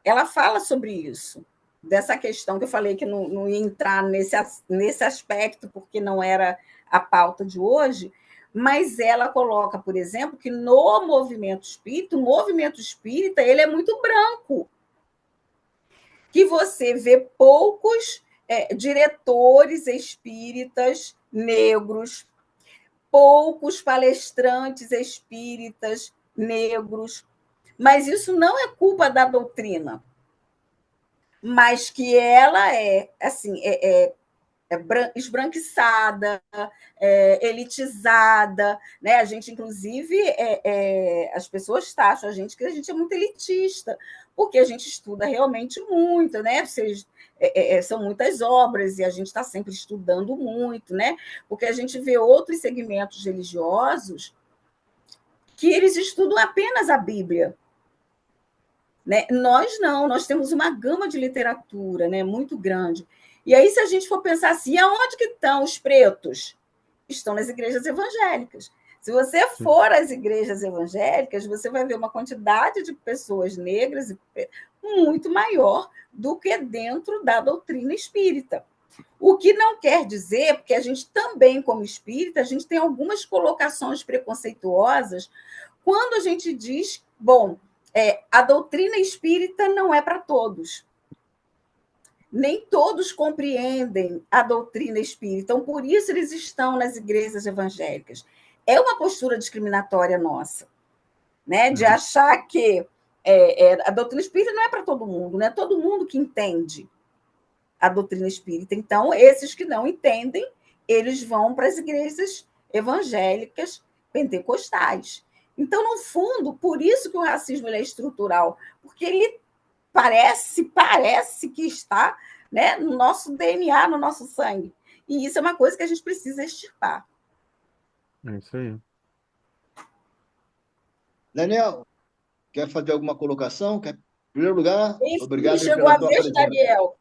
ela fala sobre isso, dessa questão que eu falei que não ia entrar nesse aspecto, porque não era a pauta de hoje, mas ela coloca, por exemplo, que no movimento espírita, o movimento espírita ele é muito branco, que você vê poucos diretores espíritas negros, poucos palestrantes espíritas negros, mas isso não é culpa da doutrina, mas que ela é assim esbranquiçada, elitizada, né? A gente inclusive as pessoas taxam a gente que a gente é muito elitista, porque a gente estuda realmente muito, né? Vocês, são muitas obras e a gente está sempre estudando muito, né? Porque a gente vê outros segmentos religiosos que eles estudam apenas a Bíblia. Né? Nós não, nós temos uma gama de literatura, né, muito grande. E aí, se a gente for pensar assim, aonde que estão os pretos? Estão nas igrejas evangélicas. Se você for às igrejas evangélicas, você vai ver uma quantidade de pessoas negras muito maior do que dentro da doutrina espírita. O que não quer dizer, porque a gente também, como espírita, a gente tem algumas colocações preconceituosas quando a gente diz, bom, a doutrina espírita não é para todos. Nem todos compreendem a doutrina espírita, então por isso eles estão nas igrejas evangélicas. É uma postura discriminatória nossa, né? De achar que a doutrina espírita não é para todo mundo, não é todo mundo que entende a doutrina espírita. Então, esses que não entendem, eles vão para as igrejas evangélicas pentecostais. Então, no fundo, por isso que o racismo é estrutural, porque ele parece que está, né, no nosso DNA, no nosso sangue. E isso é uma coisa que a gente precisa extirpar. É isso aí. Daniel, quer fazer alguma colocação? Em primeiro lugar, Enfim, obrigado chegou pela a sua vez, presença. Daniel.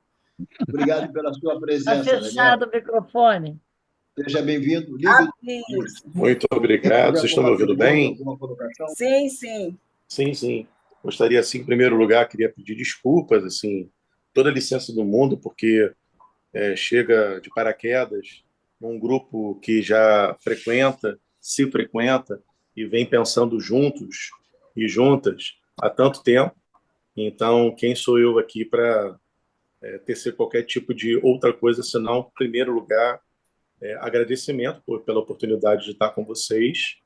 Obrigado pela sua Está presença, Daniel. fechado o microfone. Seja bem-vindo. Lindo. Isso. Muito Quer obrigado. fazer Vocês estão me ouvindo bem? alguma colocação? Sim, sim. Sim, sim. Gostaria, assim, em primeiro lugar, queria pedir desculpas, assim, toda a licença do mundo, porque chega de paraquedas num grupo que já se frequenta e vem pensando juntos e juntas há tanto tempo. Então, quem sou eu aqui para tecer qualquer tipo de outra coisa, senão, em primeiro lugar, agradecimento pela oportunidade de estar com vocês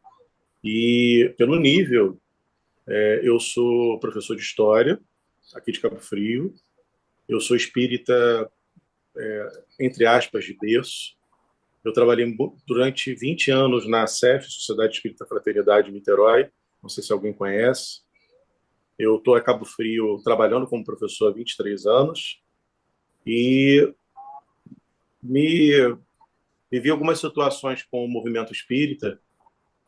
e pelo nível. Eu sou professor de História aqui de Cabo Frio. Eu sou espírita, entre aspas, de berço. Eu trabalhei durante 20 anos na SEF, Sociedade Espírita Fraternidade de Niterói. Não sei se alguém conhece. Eu estou a Cabo Frio trabalhando como professor há 23 anos e me vivi algumas situações com o movimento espírita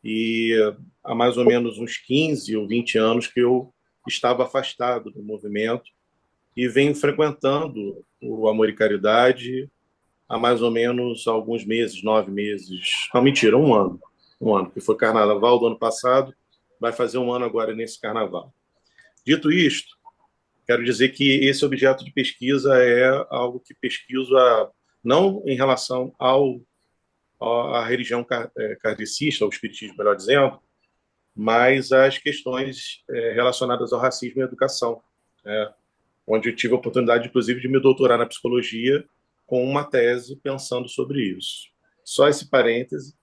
e há mais ou menos uns 15 ou 20 anos que eu estava afastado do movimento e venho frequentando o Amor e Caridade há mais ou menos alguns meses, 9 meses. Não, mentira, um ano. Um ano, que foi carnaval do ano passado, vai fazer um ano agora nesse carnaval. Dito isto, quero dizer que esse objeto de pesquisa é algo que pesquiso não em relação à religião kardecista, ao espiritismo, melhor dizendo, mas às questões relacionadas ao racismo e à educação, né? Onde eu tive a oportunidade, inclusive, de me doutorar na psicologia com uma tese pensando sobre isso. Só esse parêntese.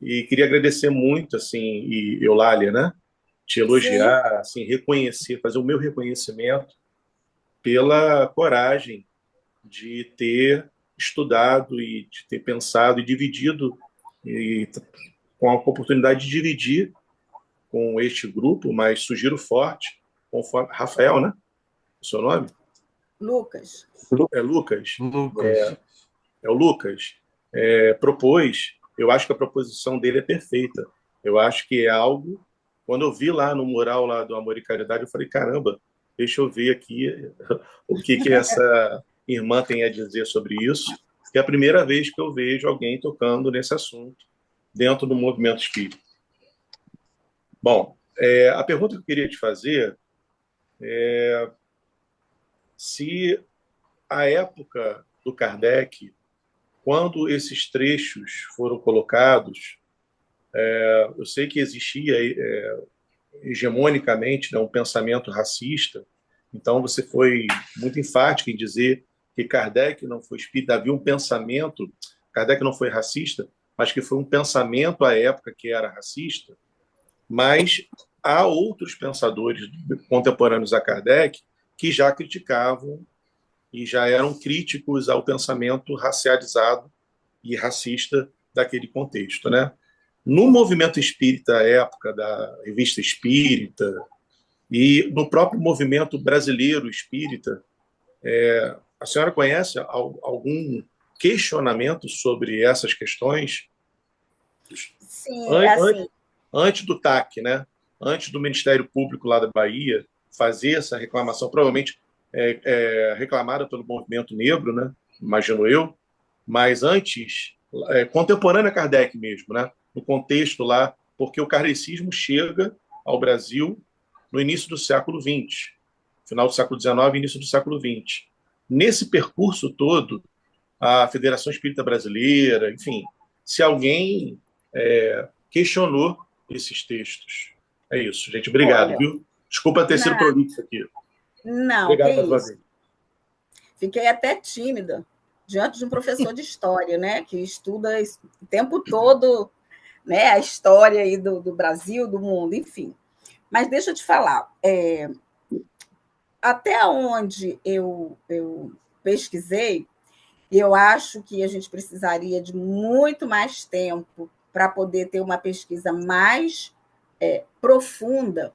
E queria agradecer muito, assim, e Eulália, né? Te Sim, elogiar, assim, reconhecer, fazer o meu reconhecimento pela coragem de ter estudado e de ter pensado e dividido, e com a oportunidade de dividir com este grupo, mas sugiro forte, com Rafael, né? O seu nome? Lucas. É Lucas. Lucas. É o Lucas. Propôs, eu acho que a proposição dele é perfeita. Eu acho que é algo. Quando eu vi lá no mural lá do Amor e Caridade, eu falei: caramba, deixa eu ver aqui o que, que essa irmã tem a dizer sobre isso. Que é a primeira vez que eu vejo alguém tocando nesse assunto dentro do movimento espírita. Bom, a pergunta que eu queria te fazer, se a época do Kardec, quando esses trechos foram colocados, eu sei que existia hegemonicamente, né, um pensamento racista, então você foi muito enfático em dizer que Kardec não foi espírita, havia um pensamento, Kardec não foi racista, mas que foi um pensamento à época que era racista, mas há outros pensadores contemporâneos a Kardec que já criticavam e já eram críticos ao pensamento racializado e racista daquele contexto, né? No movimento espírita à época da Revista Espírita e no próprio movimento brasileiro espírita, a senhora conhece algum questionamento sobre essas questões Sim, é assim. antes do TAC, né? Antes do Ministério Público lá da Bahia fazer essa reclamação, provavelmente reclamada pelo movimento negro, né? Imagino eu, mas antes, contemporânea a Kardec mesmo, né? No contexto lá, porque o kardecismo chega ao Brasil no início do século XX, final do século XIX, início do século XX. Nesse percurso todo, a Federação Espírita Brasileira, enfim, se alguém questionou esses textos. É isso, gente. Obrigado, Olha, viu? Desculpa ter sido prolixo aqui. não, que Obrigado mais uma isso. vez. Fiquei até tímida diante de um professor de história, né, que estuda o tempo todo, né, a história aí do Brasil, do mundo, enfim. Mas deixa eu te falar, até onde eu pesquisei, eu acho que a gente precisaria de muito mais tempo para poder ter uma pesquisa mais profunda.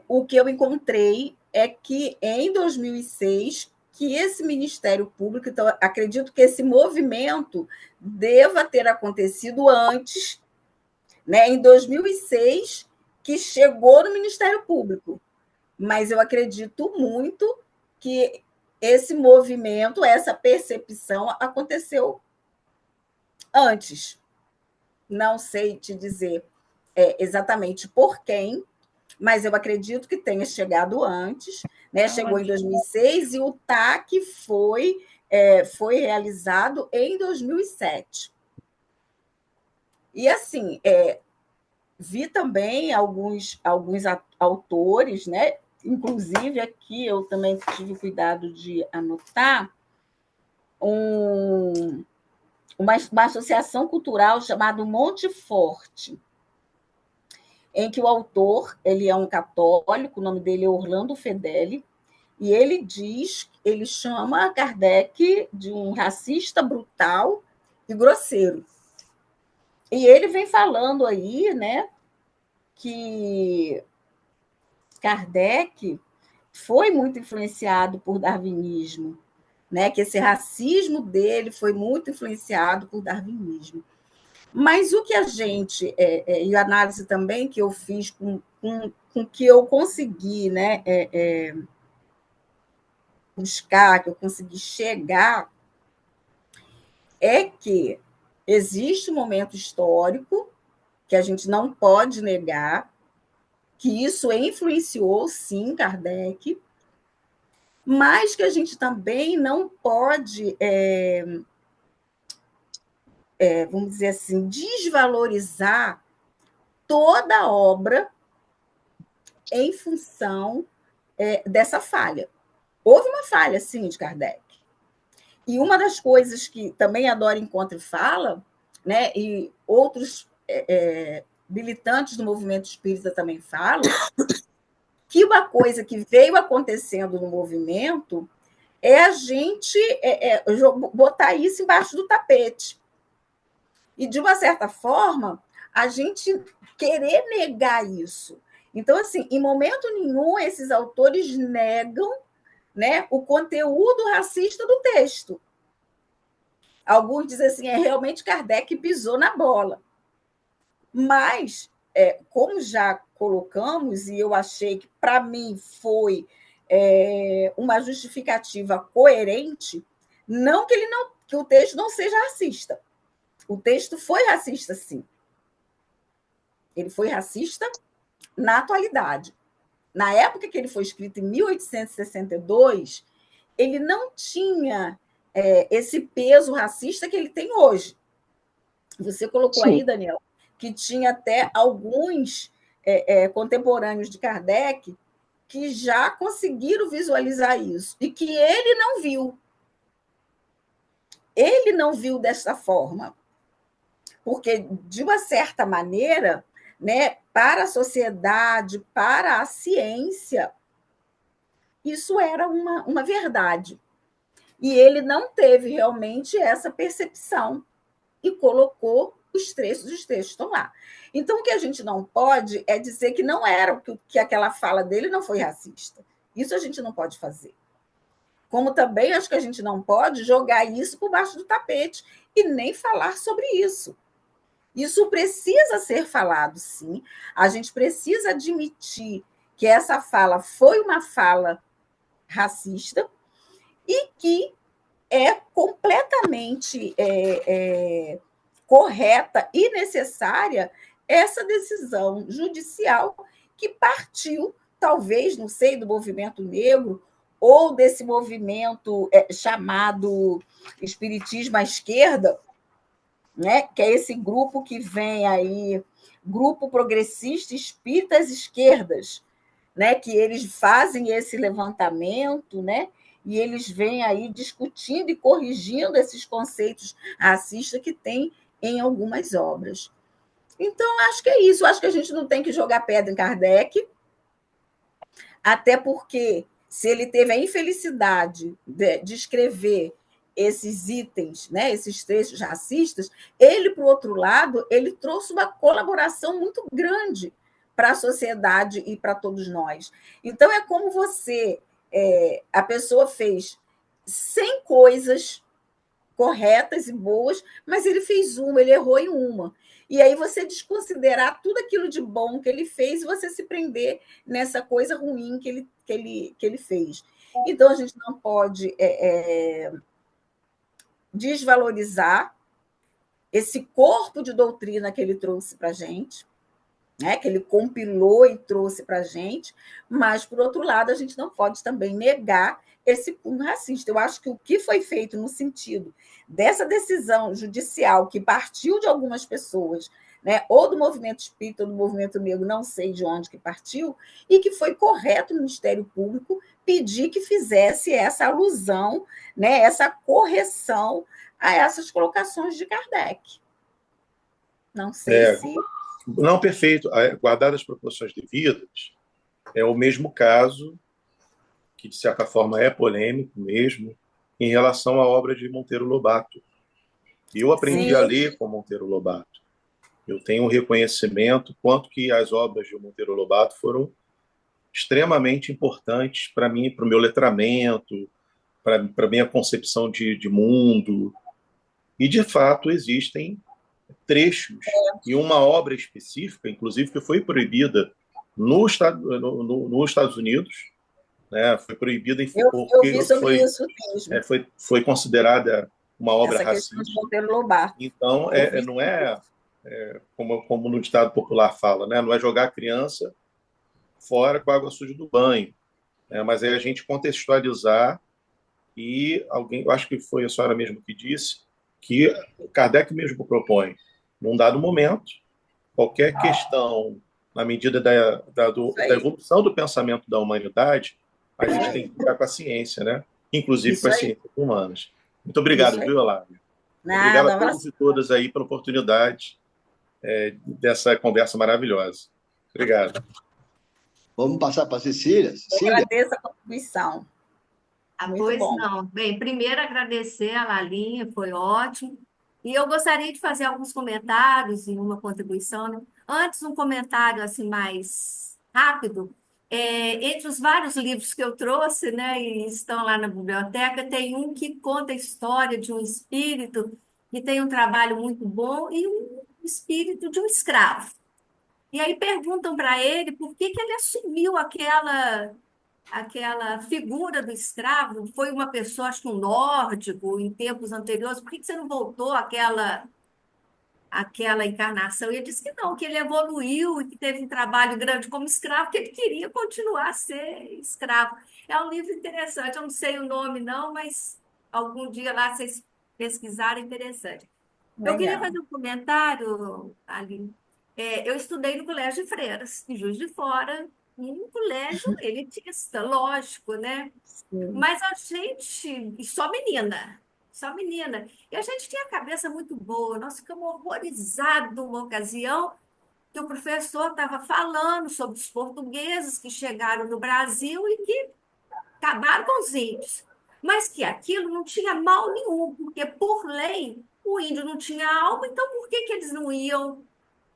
O que eu encontrei é que em 2006 que esse Ministério Público, então acredito que esse movimento deva ter acontecido antes, né, em 2006 que chegou no Ministério Público, mas eu acredito muito que esse movimento, essa percepção aconteceu antes. Não sei te dizer exatamente por quem, mas eu acredito que tenha chegado antes, né? Chegou em 2006 e o TAC foi realizado em 2007. E assim, vi também alguns autores, né? Inclusive aqui eu também tive cuidado de anotar uma associação cultural chamada Monte Forte, em que o autor ele é um católico, o nome dele é Orlando Fedeli, e ele chama Kardec de um racista brutal e grosseiro. E ele vem falando aí, né, que Kardec foi muito influenciado por darwinismo, né, que esse racismo dele foi muito influenciado por darwinismo. Mas o que a gente, e a análise também que eu fiz com que eu consegui, né, buscar, que eu consegui chegar, é que existe um momento histórico que a gente não pode negar, que isso influenciou, sim, Kardec, mas que a gente também não pode, vamos dizer assim, desvalorizar toda a obra em função dessa falha. Houve uma falha, sim, de Kardec. E uma das coisas que também a Dora Encontre fala, né, e outros militantes do movimento espírita também falam, que uma coisa que veio acontecendo no movimento é a gente botar isso embaixo do tapete. E, de uma certa forma, a gente querer negar isso. Então, assim, em momento nenhum, esses autores negam, né, o conteúdo racista do texto. Alguns dizem assim, realmente Kardec pisou na bola. Mas, como já colocamos, e eu achei que, para mim, foi uma justificativa coerente, não que o texto não seja racista. O texto foi racista, sim. Ele foi racista na atualidade. Na época que ele foi escrito, em 1862, ele não tinha esse peso racista que ele tem hoje. Você colocou aí, Daniel, que tinha até alguns contemporâneos de Kardec que já conseguiram visualizar isso, e que ele não viu. Ele não viu dessa forma. Porque, de uma certa maneira, né, para a sociedade, para a ciência, isso era uma verdade. E ele não teve realmente essa percepção e colocou os textos estão lá. Então, o que a gente não pode é dizer que não era, que aquela fala dele não foi racista. Isso a gente não pode fazer. Como também acho que a gente não pode jogar isso por baixo do tapete e nem falar sobre isso. Isso precisa ser falado, sim. A gente precisa admitir que essa fala foi uma fala racista e que é completamente correta e necessária essa decisão judicial que partiu, talvez, não sei, do movimento negro ou desse movimento chamado espiritismo à esquerda, né, que é esse grupo que vem aí, Grupo Progressista Espíritas Esquerdas, né, que eles fazem esse levantamento, né, e eles vêm aí discutindo e corrigindo esses conceitos racistas que tem em algumas obras. Então, acho que é isso. Acho que a gente não tem que jogar pedra em Kardec, até porque, se ele teve a infelicidade de escrever esses itens, né, esses trechos racistas, ele, por outro lado, ele trouxe uma colaboração muito grande para a sociedade e para todos nós. Então, é como a pessoa fez 100 coisas corretas e boas, mas ele fez uma, ele errou em uma. E aí você desconsiderar tudo aquilo de bom que ele fez e você se prender nessa coisa ruim que ele fez. Então, a gente não pode desvalorizar esse corpo de doutrina que ele trouxe para a gente, né, que ele compilou e trouxe para a gente, mas, por outro lado, a gente não pode também negar esse cunho racista. Eu acho que o que foi feito no sentido dessa decisão judicial que partiu de algumas pessoas, né, ou do movimento espírita ou do movimento negro, não sei de onde que partiu, e que foi correto o Ministério Público pedir que fizesse essa alusão, né, essa correção a essas colocações de Kardec. Não sei se... Não, perfeito. Guardadas as proporções devidas, é o mesmo caso, que de certa forma é polêmico mesmo, em relação à obra de Monteiro Lobato. Eu aprendi a ler com Monteiro Lobato. Eu tenho um reconhecimento quanto que as obras de Monteiro Lobato foram extremamente importantes para mim, para o meu letramento, para a minha concepção de mundo. E, de fato, existem trechos e uma obra específica, inclusive, que foi proibida nos Estados Unidos, né? Foi proibida porque foi considerada uma obra racista. Então, não é como no ditado popular fala, né? Não é jogar a criança fora com a água suja do banho, né? Mas é a gente contextualizar e eu acho que foi a senhora mesmo que disse, que Kardec mesmo propõe, num dado momento, qualquer questão, na medida da evolução do pensamento da humanidade, a gente tem que ficar com a ciência, né? Inclusive com as ciências humanas. Muito obrigado, Isso aí. viu, Olávio? Obrigado Nada, a todos e todas aí pela oportunidade dessa conversa maravilhosa. Obrigado. Vamos passar para a Cecília. eu Cecília, agradeço a contribuição. Muito Pois bom. não. Bem, primeiro agradecer a Lalinha, foi ótimo. E eu gostaria de fazer alguns comentários e uma contribuição, né? Antes, um comentário assim mais rápido. Entre os vários livros que eu trouxe, né, e estão lá na biblioteca, tem um que conta a história de um espírito que tem um trabalho muito bom e um espírito de um escravo. E aí perguntam para ele por que que ele assumiu aquela figura do escravo. Foi uma pessoa, acho que um nórdico, em tempos anteriores. Por que que você não voltou àquela encarnação? E ele disse que não, que ele evoluiu e que teve um trabalho grande como escravo, que ele queria continuar a ser escravo. É um livro interessante, eu não sei o nome não, mas algum dia lá vocês pesquisarem, é interessante. Eu queria Legal. fazer um comentário, Aline. Eu estudei no Colégio de Freiras, em Juiz de Fora, um colégio elitista, lógico, né? Sim. Mas a gente, e só menina, e a gente tinha a cabeça muito boa, nós ficamos horrorizados numa ocasião que o professor estava falando sobre os portugueses que chegaram no Brasil e que acabaram com os índios. Mas que aquilo não tinha mal nenhum, porque por lei o índio não tinha alma, então por que que eles não iam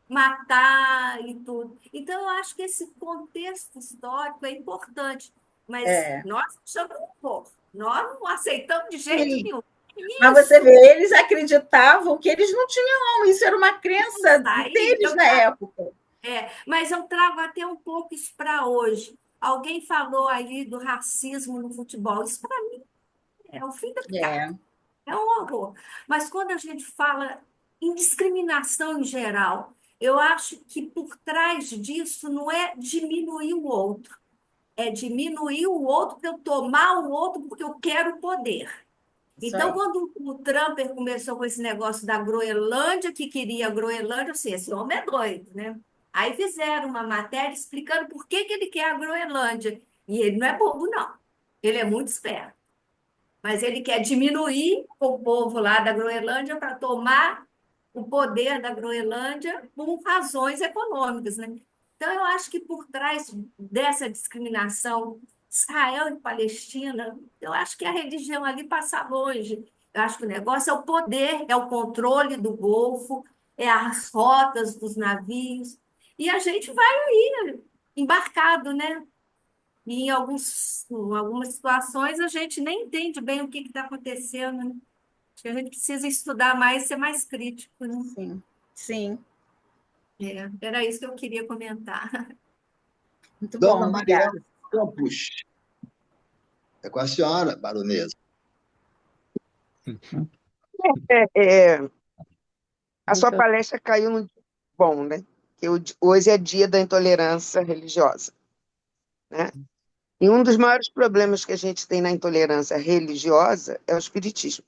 matar e tudo? Então eu acho que esse contexto histórico é importante, mas É. nós achamos um pouco, nós não aceitamos de jeito Sim. nenhum. Mas você Isso, vê, eles acreditavam que eles não tinham alma, isso era uma crença aí deles na época. mas eu trago até um pouco isso para hoje. Alguém falou ali do racismo no futebol. Isso para mim é o fim da picada. É, É um horror. Mas quando a gente fala em discriminação em geral, eu acho que por trás disso não é diminuir o outro, é diminuir o outro para eu tomar o outro porque eu quero poder. isso Então, aí. quando o Trump começou com esse negócio da Groenlândia, que queria a Groenlândia, eu sei, esse homem é doido, né? Aí fizeram uma matéria explicando por que que ele quer a Groenlândia. E ele não é bobo, não. Ele é muito esperto. Mas ele quer diminuir o povo lá da Groenlândia para tomar o poder da Groenlândia por razões econômicas, né? Então, eu acho que por trás dessa discriminação, Israel e Palestina, eu acho que a religião ali passa longe. Eu acho que o negócio é o poder, é o controle do Golfo, é as rotas dos navios. E a gente vai aí embarcado, né? E em algumas situações a gente nem entende bem o que está acontecendo, né? Acho que a gente precisa estudar mais, ser mais crítico, né? Sim, sim. Era isso que eu queria comentar. Muito bom, Dona Mariana obrigada. Campos, é com a senhora, baronesa. É, a sua Muito palestra caiu no dia bom, né? Hoje é dia da intolerância religiosa, né? E um dos maiores problemas que a gente tem na intolerância religiosa é o espiritismo.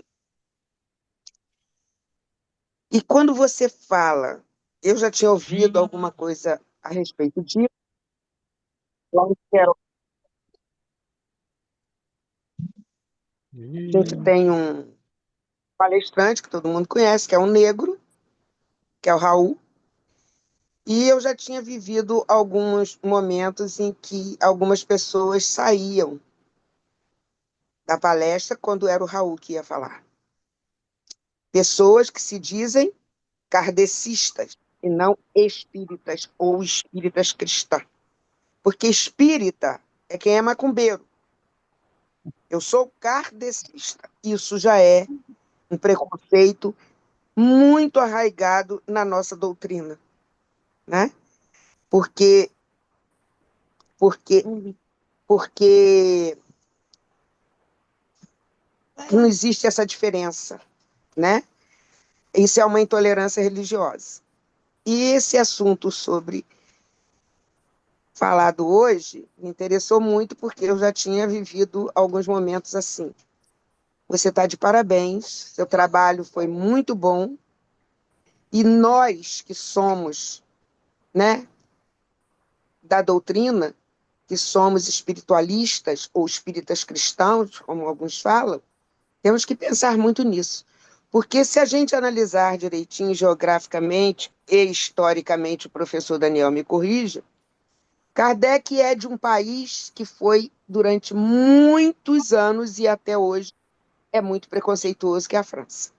E quando você fala, eu já tinha ouvido alguma coisa a respeito disso, lá em Quero- a gente tem um palestrante que todo mundo conhece, que é um negro, que é o Raul, e eu já tinha vivido alguns momentos em que algumas pessoas saíam da palestra quando era o Raul que ia falar. Pessoas que se dizem kardecistas e não espíritas ou espíritas cristãs. Porque espírita é quem é macumbeiro. Eu sou kardecista. Isso já é um preconceito muito arraigado na nossa doutrina, né? Porque, porque, porque não existe essa diferença, né? Isso é uma intolerância religiosa. E esse assunto sobre falado hoje me interessou muito porque eu já tinha vivido alguns momentos assim. Você está de parabéns, seu trabalho foi muito bom e nós que somos, né, da doutrina, que somos espiritualistas ou espíritas cristãos, como alguns falam, Temos que pensar muito nisso. Porque se a gente analisar direitinho geograficamente e historicamente, o professor Daniel me corrija, Kardec é de um país que foi durante muitos anos e até hoje é muito preconceituoso, que é a França.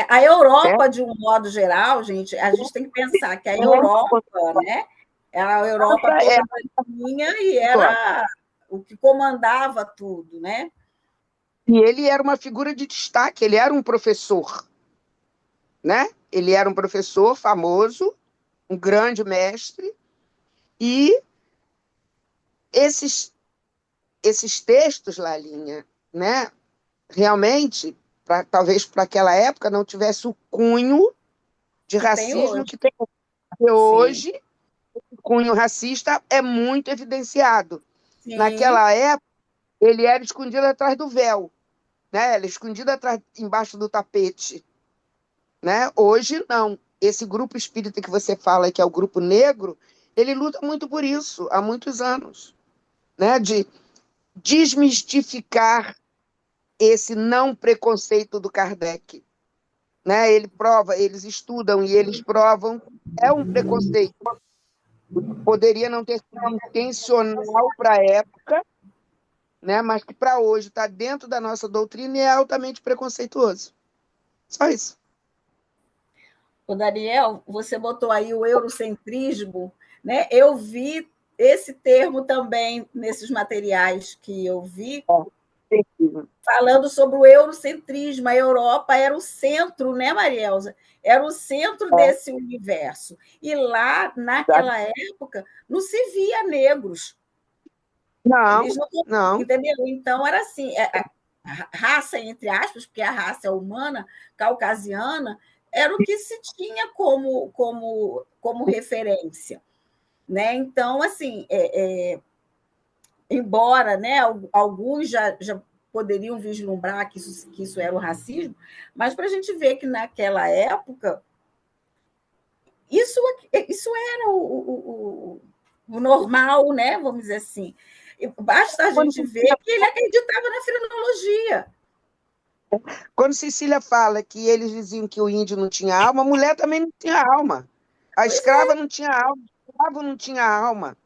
A Europa, Certo? de um modo geral, gente, a gente tem que pensar que a Europa, né, a Europa toda tinha e era o que comandava tudo, né? E ele era uma figura de destaque, ele era um professor, né? Ele era um professor famoso, um grande mestre, e esses textos, Lalinha, né? Realmente, talvez para aquela época não tivesse o cunho de racismo que tem hoje. O cunho racista é muito evidenciado. Sim. Naquela época, ele era escondido atrás do véu, né? Ele era escondido embaixo do tapete, né? Hoje, não. Esse grupo espírita que você fala, que é o grupo negro, ele luta muito por isso, há muitos anos, né? De desmistificar esse não preconceito do Kardec, né? Eles estudam e eles provam, é um preconceito. Poderia não ter sido intencional para a época, né? Mas que para hoje está dentro da nossa doutrina e é altamente preconceituoso. Só isso. O Daniel, você botou aí o eurocentrismo, né? Eu vi esse termo também nesses materiais que eu vi, falando sobre o eurocentrismo. A Europa era o centro, né, Marielza? Era o centro desse universo. E lá, naquela época, não se via negros. Não, eles não. Entendeu? Então, era assim, a raça, entre aspas, porque a raça é humana, caucasiana, era o que se tinha como referência. Né? Então, assim, embora, né, alguns já poderiam vislumbrar que isso era o racismo, mas para a gente ver que naquela época isso era o normal, né? Vamos dizer assim. Basta a gente ver que ele acreditava na frenologia. Quando Cecília fala que eles diziam que o índio não tinha alma, a mulher também não tinha alma. A escrava não tinha alma, o escravo não tinha alma.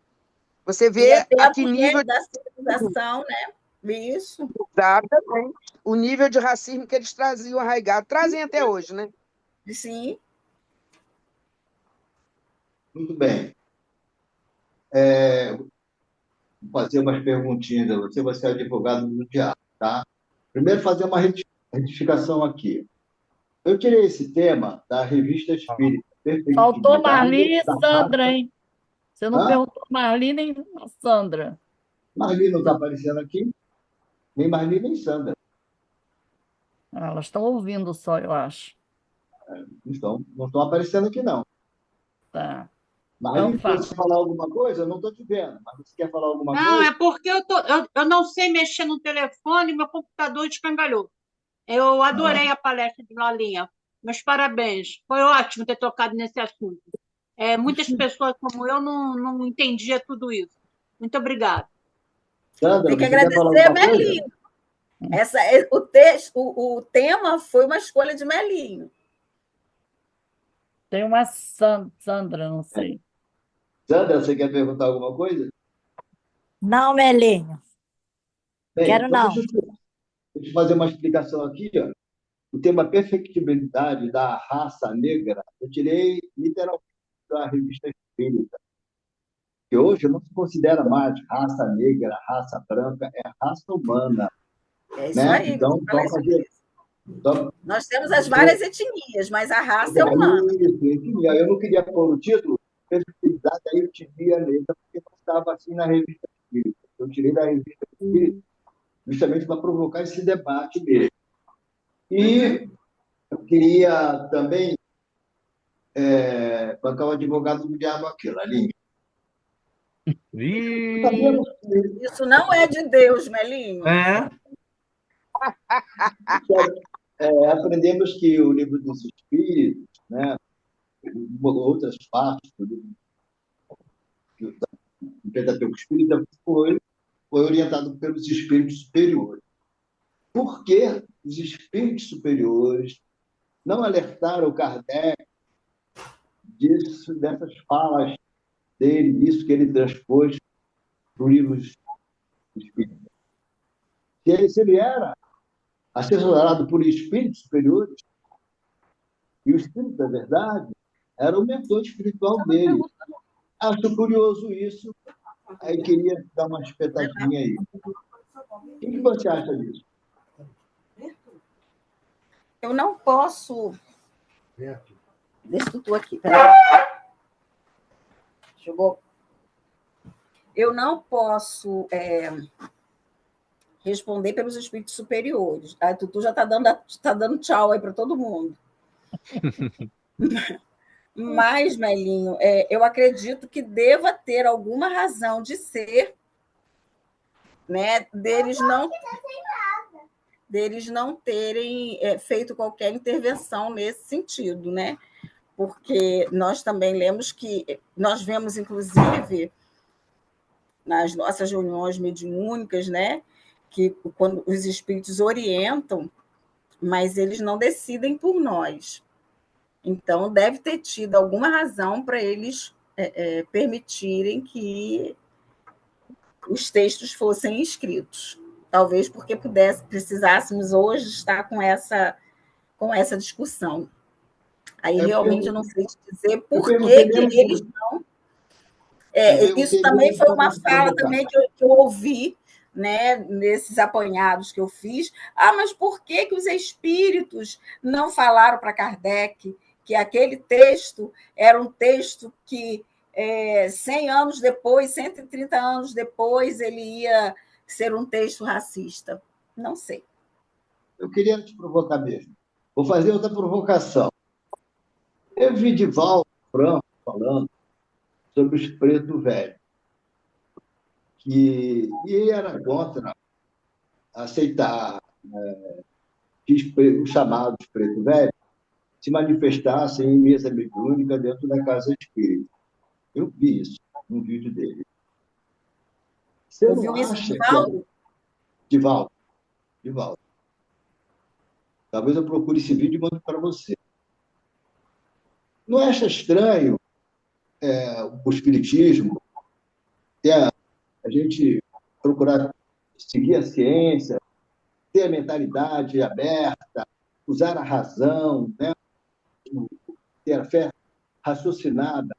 Você vê a que nível da civilização, né? Isso. Exatamente. O nível de racismo que eles traziam arraigado, trazem até hoje, né? Sim. Muito bem. Vou fazer umas perguntinhas a você. Você é advogado do diabo, tá? Primeiro, fazer uma retificação aqui. Eu tirei esse tema da Revista Espírita. Faltou Marli e da Sandra, raça. hein? Você não perguntou Marli nem a Sandra. Marli não está aparecendo aqui? Nem Marli, nem Sandra. Elas estão ouvindo só, eu acho. Não estão aparecendo aqui, não. Tá. Marli, você falar alguma coisa? Eu não estou te vendo, mas você quer falar alguma coisa? Não, é porque eu não sei mexer no telefone, meu computador escangalhou. Eu adorei a palestra de Lalinha. Meus parabéns. Foi ótimo ter tocado nesse assunto. Muitas pessoas como eu não entendia tudo isso. Muito obrigada. Sandra, tem que você quer falar agradecer a alguma coisa? Melinho. O tema foi uma escolha de Melinho. Tem uma Sandra, não sei. Sandra, você quer perguntar alguma coisa? Não, Melinho. Bem, Quero então não. deixa eu fazer uma explicação aqui. Ó. O tema perfectibilidade da raça negra, eu tirei literalmente da Revista Espírita, que hoje não se considera mais raça negra, raça branca, é raça humana. É isso né? aí. Então, nós temos as várias etnias, mas a raça é humana. Isso, etnia. Eu não queria pôr o título, perfectibilidade, aí eu tirei a letra, porque não estava assim na Revista Espírita. Eu tirei da Revista Espírita justamente para provocar esse debate mesmo. E eu queria também bancar o advogado do diabo aqui, Lalinha. Isso não é de Deus, Melinho. Aprendemos que o livro dos Espíritos, né, outras partes do livro do Pentateuco Espírita foi orientado pelos espíritos superiores. por que os espíritos superiores não alertaram Kardec dessas falas dele, disso que ele transpôs para o livro dos Espíritos? Se ele era assessorado por espíritos superiores, e o espírito da verdade era o mentor espiritual dele. Acho curioso isso, aí queria dar uma espetadinha aí. O que você acha disso? Eu não posso... Deixa que eu estou aqui. Peraí. Eu não posso responder pelos espíritos superiores. A Tutu já está dando tchau aí para todo mundo. Mas, Melinho, eu acredito que deva ter alguma razão de ser, né, deles não terem feito qualquer intervenção nesse sentido, né? Porque nós também nós vemos, inclusive, nas nossas reuniões mediúnicas, né, que quando os espíritos orientam, mas eles não decidem por nós. Então, deve ter tido alguma razão para eles permitirem que os textos fossem escritos. Talvez porque precisássemos hoje estar com essa discussão. Aí, realmente, eu não sei te dizer por que eles não... isso também foi uma fala também que eu ouvi, né, nesses apanhados que eu fiz. Mas por que os espíritos não falaram para Kardec que aquele texto era um texto que 100 anos depois, 130 anos depois, ele ia ser um texto racista? Não sei. Eu queria te provocar mesmo. Vou fazer outra provocação. Eu vi Divaldo Franco falando sobre os pretos velhos, que era contra aceitar que os chamados pretos velhos se manifestassem em mesa mediúnica dentro da casa espírita. Eu vi isso no vídeo dele. Você não acha que... Divaldo. Talvez eu procure esse vídeo e mando para você. Não acha estranho o espiritismo a gente procurar seguir a ciência, ter a mentalidade aberta, usar a razão, né? Ter a fé raciocinada,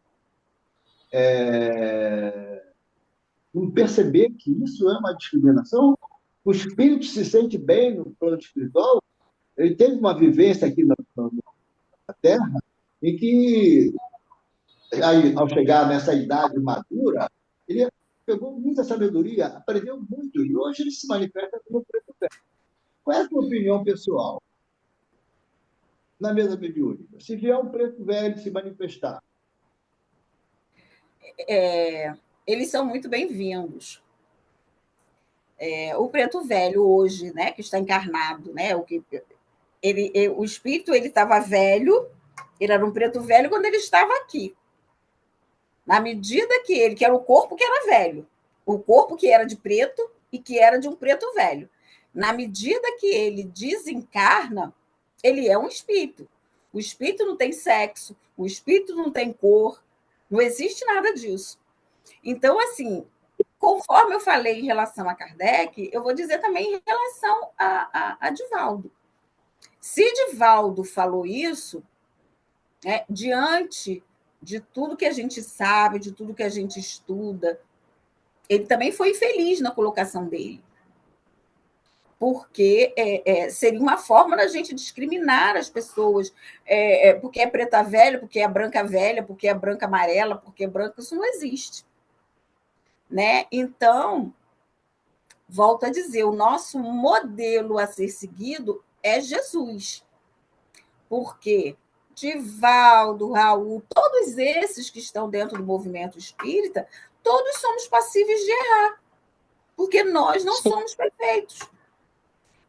não perceber que isso é uma discriminação? O espírito se sente bem no plano espiritual, ele teve uma vivência aqui na Terra em que, ao chegar nessa idade madura, ele pegou muita sabedoria, aprendeu muito, e hoje ele se manifesta como preto velho. Qual é a sua opinião pessoal na mesa mediúnica? Se vier um preto velho se manifestar? Eles são muito bem-vindos. O preto velho hoje, né, que está encarnado, né, o espírito ele estava velho, ele era um preto velho quando ele estava aqui. Na medida que era o corpo que era velho, o corpo que era de preto e que era de um preto velho. Na medida que ele desencarna, ele é um espírito. O espírito não tem sexo, o espírito não tem cor, não existe nada disso. Então, assim, conforme eu falei em relação a Kardec, eu vou dizer também em relação a Divaldo. Se Divaldo falou isso, diante de tudo que a gente sabe, de tudo que a gente estuda, ele também foi infeliz na colocação dele. Porque seria uma forma da gente discriminar as pessoas, porque é preta velha, porque é branca velha, porque é branca amarela, porque é branca, isso não existe. Né? Então, volto a dizer, o nosso modelo a ser seguido é Jesus. Porque Divaldo, Raul, todos esses que estão dentro do movimento espírita, todos somos passíveis de errar, porque nós não somos perfeitos.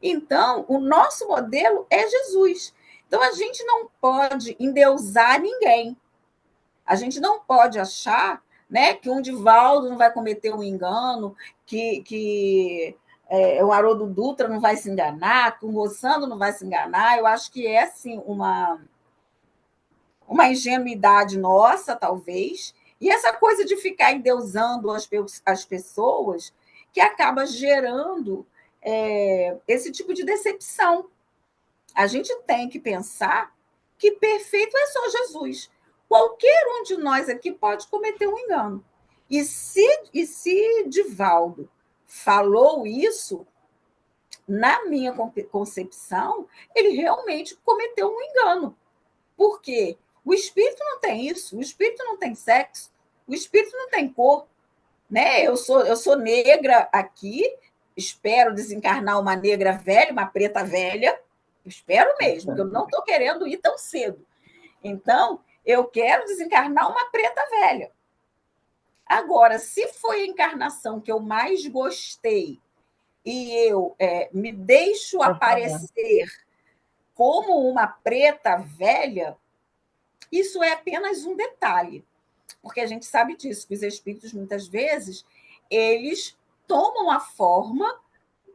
Então, o nosso modelo é Jesus. Então, a gente não pode endeusar ninguém. A gente não pode achar, né, que um Divaldo não vai cometer um engano, que o Haroldo Dutra não vai se enganar, que o Rossando não vai se enganar. Eu acho que é, assim, uma ingenuidade nossa, talvez, e essa coisa de ficar endeusando as pessoas que acaba gerando esse tipo de decepção. A gente tem que pensar que perfeito é só Jesus. Qualquer um de nós aqui pode cometer um engano. E se Divaldo falou isso, na minha concepção, ele realmente cometeu um engano. Por quê? O espírito não tem isso, o espírito não tem sexo, o espírito não tem cor. Né? Eu sou negra aqui, espero desencarnar uma negra velha, uma preta velha, espero mesmo, porque eu não estou querendo ir tão cedo. Então, eu quero desencarnar uma preta velha. Agora, se foi a encarnação que eu mais gostei e eu me deixo aparecer como uma preta velha, isso é apenas um detalhe, porque a gente sabe disso, que os espíritos, muitas vezes, eles tomam a forma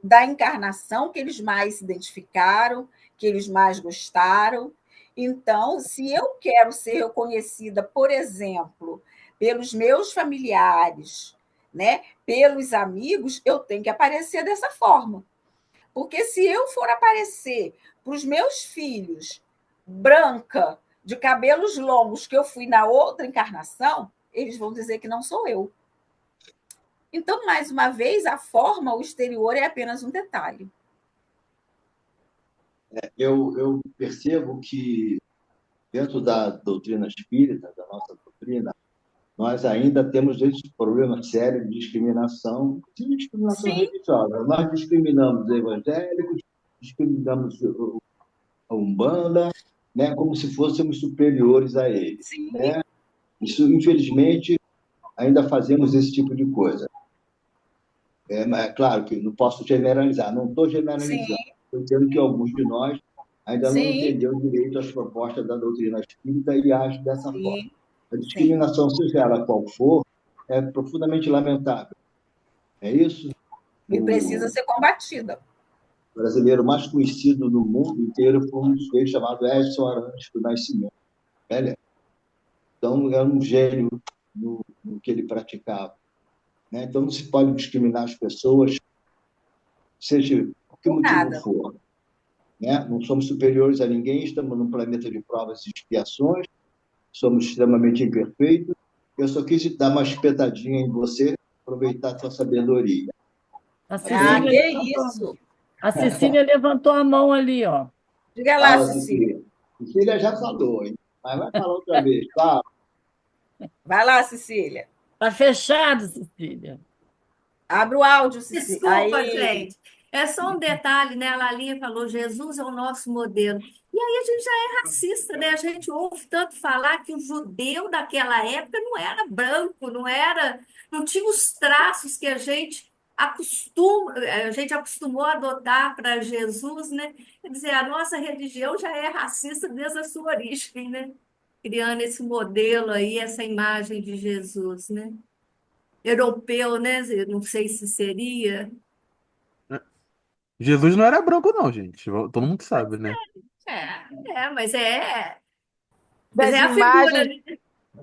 da encarnação que eles mais se identificaram, que eles mais gostaram. Então, se eu quero ser reconhecida, por exemplo, pelos meus familiares, né, pelos amigos, eu tenho que aparecer dessa forma. Porque se eu for aparecer para os meus filhos branca, de cabelos longos, que eu fui na outra encarnação, eles vão dizer que não sou eu. Então, mais uma vez, a forma, o exterior é apenas um detalhe. Eu percebo que, dentro da doutrina espírita, da nossa doutrina, nós ainda temos esse problema sério de discriminação religiosa. Nós discriminamos os evangélicos, discriminamos a Umbanda, né, como se fôssemos superiores a eles. Né? Isso, infelizmente, ainda fazemos esse tipo de coisa. Claro que não posso generalizar, não estou generalizando. Estou dizendo que alguns de nós ainda não entenderam direito as propostas da doutrina espírita e agem dessa forma. A discriminação, seja ela qual for, é profundamente lamentável. É isso? E precisa ser combatida. O brasileiro mais conhecido no mundo inteiro foi um sujeito chamado Edson Arantes do Nascimento. Então, era um gênio no que ele praticava. Né? Então, não se pode discriminar as pessoas, seja por que motivo for. Né? Não somos superiores a ninguém, estamos num planeta de provas e expiações, somos extremamente imperfeitos. Eu só quis dar uma espetadinha em você, aproveitar a sua sabedoria. A Cecília levantou a mão ali, ó. Diga lá, Cecília. Cecília já falou, hein? Mas vai falar outra vez, tá? Vai lá, Cecília. Está fechado, Cecília. Abre o áudio, Cecília. Desculpa, gente. É só um detalhe, né? A Lalinha falou, Jesus é o nosso modelo. E aí a gente já é racista, né? A gente ouve tanto falar que o judeu daquela época não era branco, não tinha os traços que a gente acostumou a adotar para Jesus, né? Quer dizer, a nossa religião já é racista desde a sua origem, né? Criando esse modelo aí, essa imagem de Jesus, né? Europeu, né? Eu não sei se seria. Jesus não era branco, não, gente. Todo mundo sabe, né? Mas é Das a figura, imagens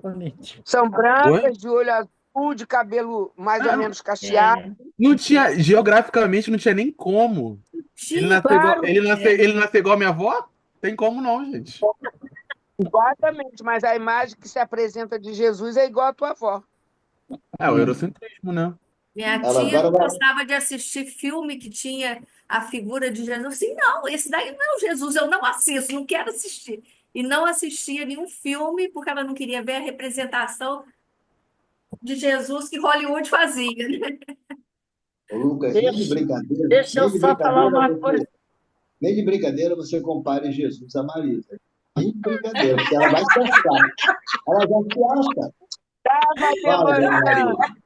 né? são brancas, de olho azul, de cabelo mais ou menos cacheado. Não tinha, geograficamente, não tinha nem como. Ele nasceu igual a minha avó? Tem como não, gente. Exatamente, mas a imagem que se apresenta de Jesus é igual à tua avó. É o eurocentrismo, né? Minha tia gostava de assistir filme que tinha a figura de Jesus. Assim, não, esse daí não é o Jesus, eu não assisto, não quero assistir. E não assistia nenhum filme porque ela não queria ver a representação de Jesus que Hollywood fazia. Né? Lucas, nem de brincadeira. Deixa eu só falar uma coisa. Nem de brincadeira você compare Jesus a Marisa. Nem de brincadeira, porque ela vai se achar. Ela já se acha.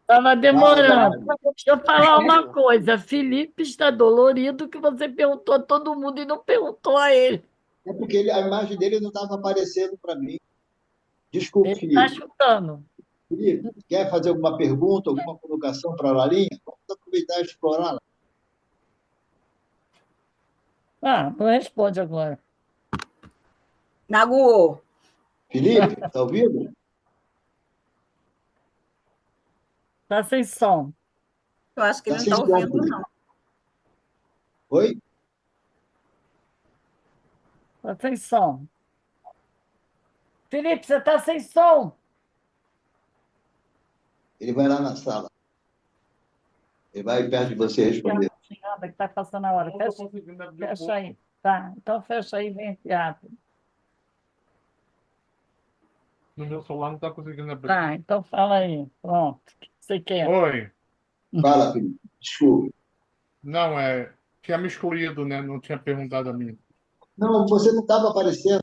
Estava demorando. Deixa eu falar uma coisa. Felipe está dolorido que você perguntou a todo mundo e não perguntou a ele. É porque a imagem dele não estava aparecendo para mim. Desculpe, Felipe. Está chutando. Felipe, quer fazer alguma pergunta, alguma colocação para a Lalinha? Vamos aproveitar e explorá-la. Ah, não responde agora. Magoou. Felipe, está ouvindo? Tá sem som. Eu acho que ele Está não sem está som, ouvindo, Felipe. não. Oi? Tá sem som. Felipe, você tá sem som. Ele vai lá na sala. Ele vai perto de você responder. Nada, que tá passando a hora. Fecha aí. Tá, então fecha aí e vem aqui rápido. No meu celular não está conseguindo abrir. Tá, então fala aí. Pronto. O que você quer? Oi. Fala, Felipe. Desculpe. Não, tinha me excluído, né? Não tinha perguntado a mim. Não, você não estava aparecendo.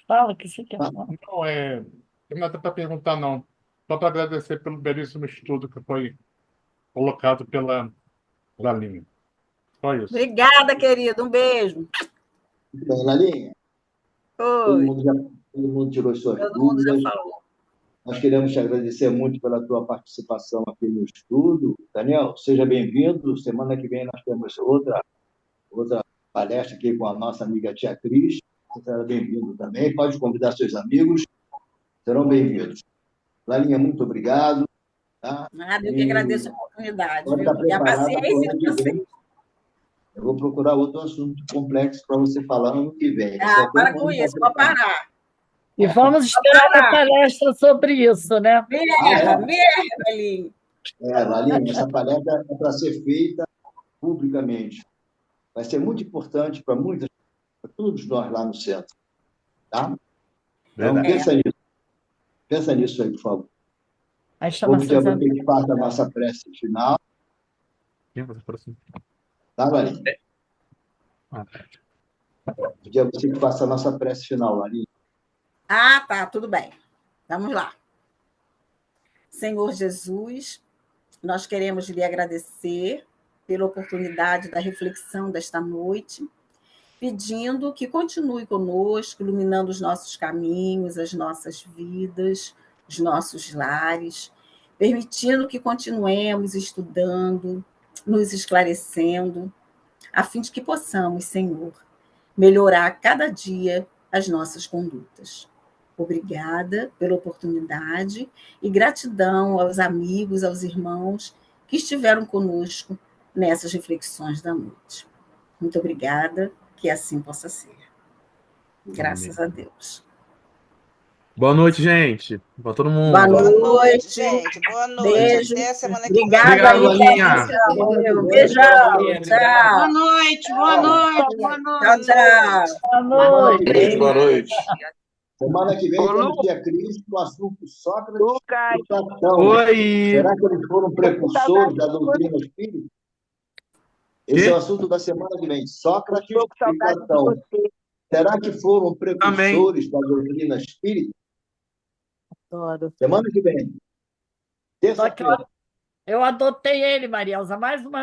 Fala o que você quer Ah, falar. Não, tem nada para perguntar, não. Só para agradecer pelo belíssimo estudo que foi colocado pela Lalinha. Só isso. Obrigada, querido. Um beijo. Bem, Lalinha, todo Oi. mundo, todo mundo tirou suas Todo mundo já dúvidas. falou. Nós queremos te agradecer muito pela tua participação aqui no estudo. Daniel, seja bem-vindo. Semana que vem nós temos outra palestra aqui com a nossa amiga Tia Cris. Você será bem-vindo também. Pode convidar seus amigos, serão bem-vindos. Lalinha, muito obrigado. Tá? Nada, eu que E agradeço a oportunidade, pode viu? estar E a preparada para o paciência ano de que vocês. vem. Eu vou procurar outro assunto complexo para você falar no ano que vem. Eu Ah, só para tenho um com ano para isso, vou preparar. parar. E vamos Vou esperar uma parar. palestra sobre isso, né? Me Ah, erra, me erra, Belinho. Lalinha, essa palestra é para ser feita publicamente. Vai ser muito importante para todos nós lá no centro. Tá? Então, Verdade. pensa nisso aí, por favor. Aí Vou chama pedir a seus você amigos. que faça a nossa prece final. Tá, Lalinha? Ah, Vou pedir a você que faça a nossa prece final, Lalinha. Ah, tá, tudo bem. Vamos lá. Senhor Jesus, nós queremos lhe agradecer pela oportunidade da reflexão desta noite, pedindo que continue conosco, iluminando os nossos caminhos, as nossas vidas, os nossos lares, permitindo que continuemos estudando, nos esclarecendo, a fim de que possamos, Senhor, melhorar cada dia as nossas condutas. Obrigada pela oportunidade e gratidão aos amigos, aos irmãos que estiveram conosco nessas reflexões da noite. Muito obrigada, que assim possa ser. Graças a Deus. Boa noite, gente. Boa todo mundo. Boa Boa noite, noite. gente. Boa noite. Beijo. Até semana que vem. Obrigada aí Obrigado, pela Lalinha. atenção. Semana que Viu? vem, Beijão. Boa Tchau. noite, boa noite, boa Tchau, noite. tchau. Boa Semana noite. que Beijo, vem, boa noite. semana que vem Ô, temos Lu, Tia Cris com o assunto Sócrates Lucas, e Platão. Oi. Será que eles foram precursores da doutrina espírita? Esse é o Quê? assunto da semana que vem, tô Sócrates com e saudade de Platão. você. Será que foram Também. precursores da doutrina espírita? Adoro. Semana que vem, Só que terça-feira. eu adotei ele, Maria Elza, mais uma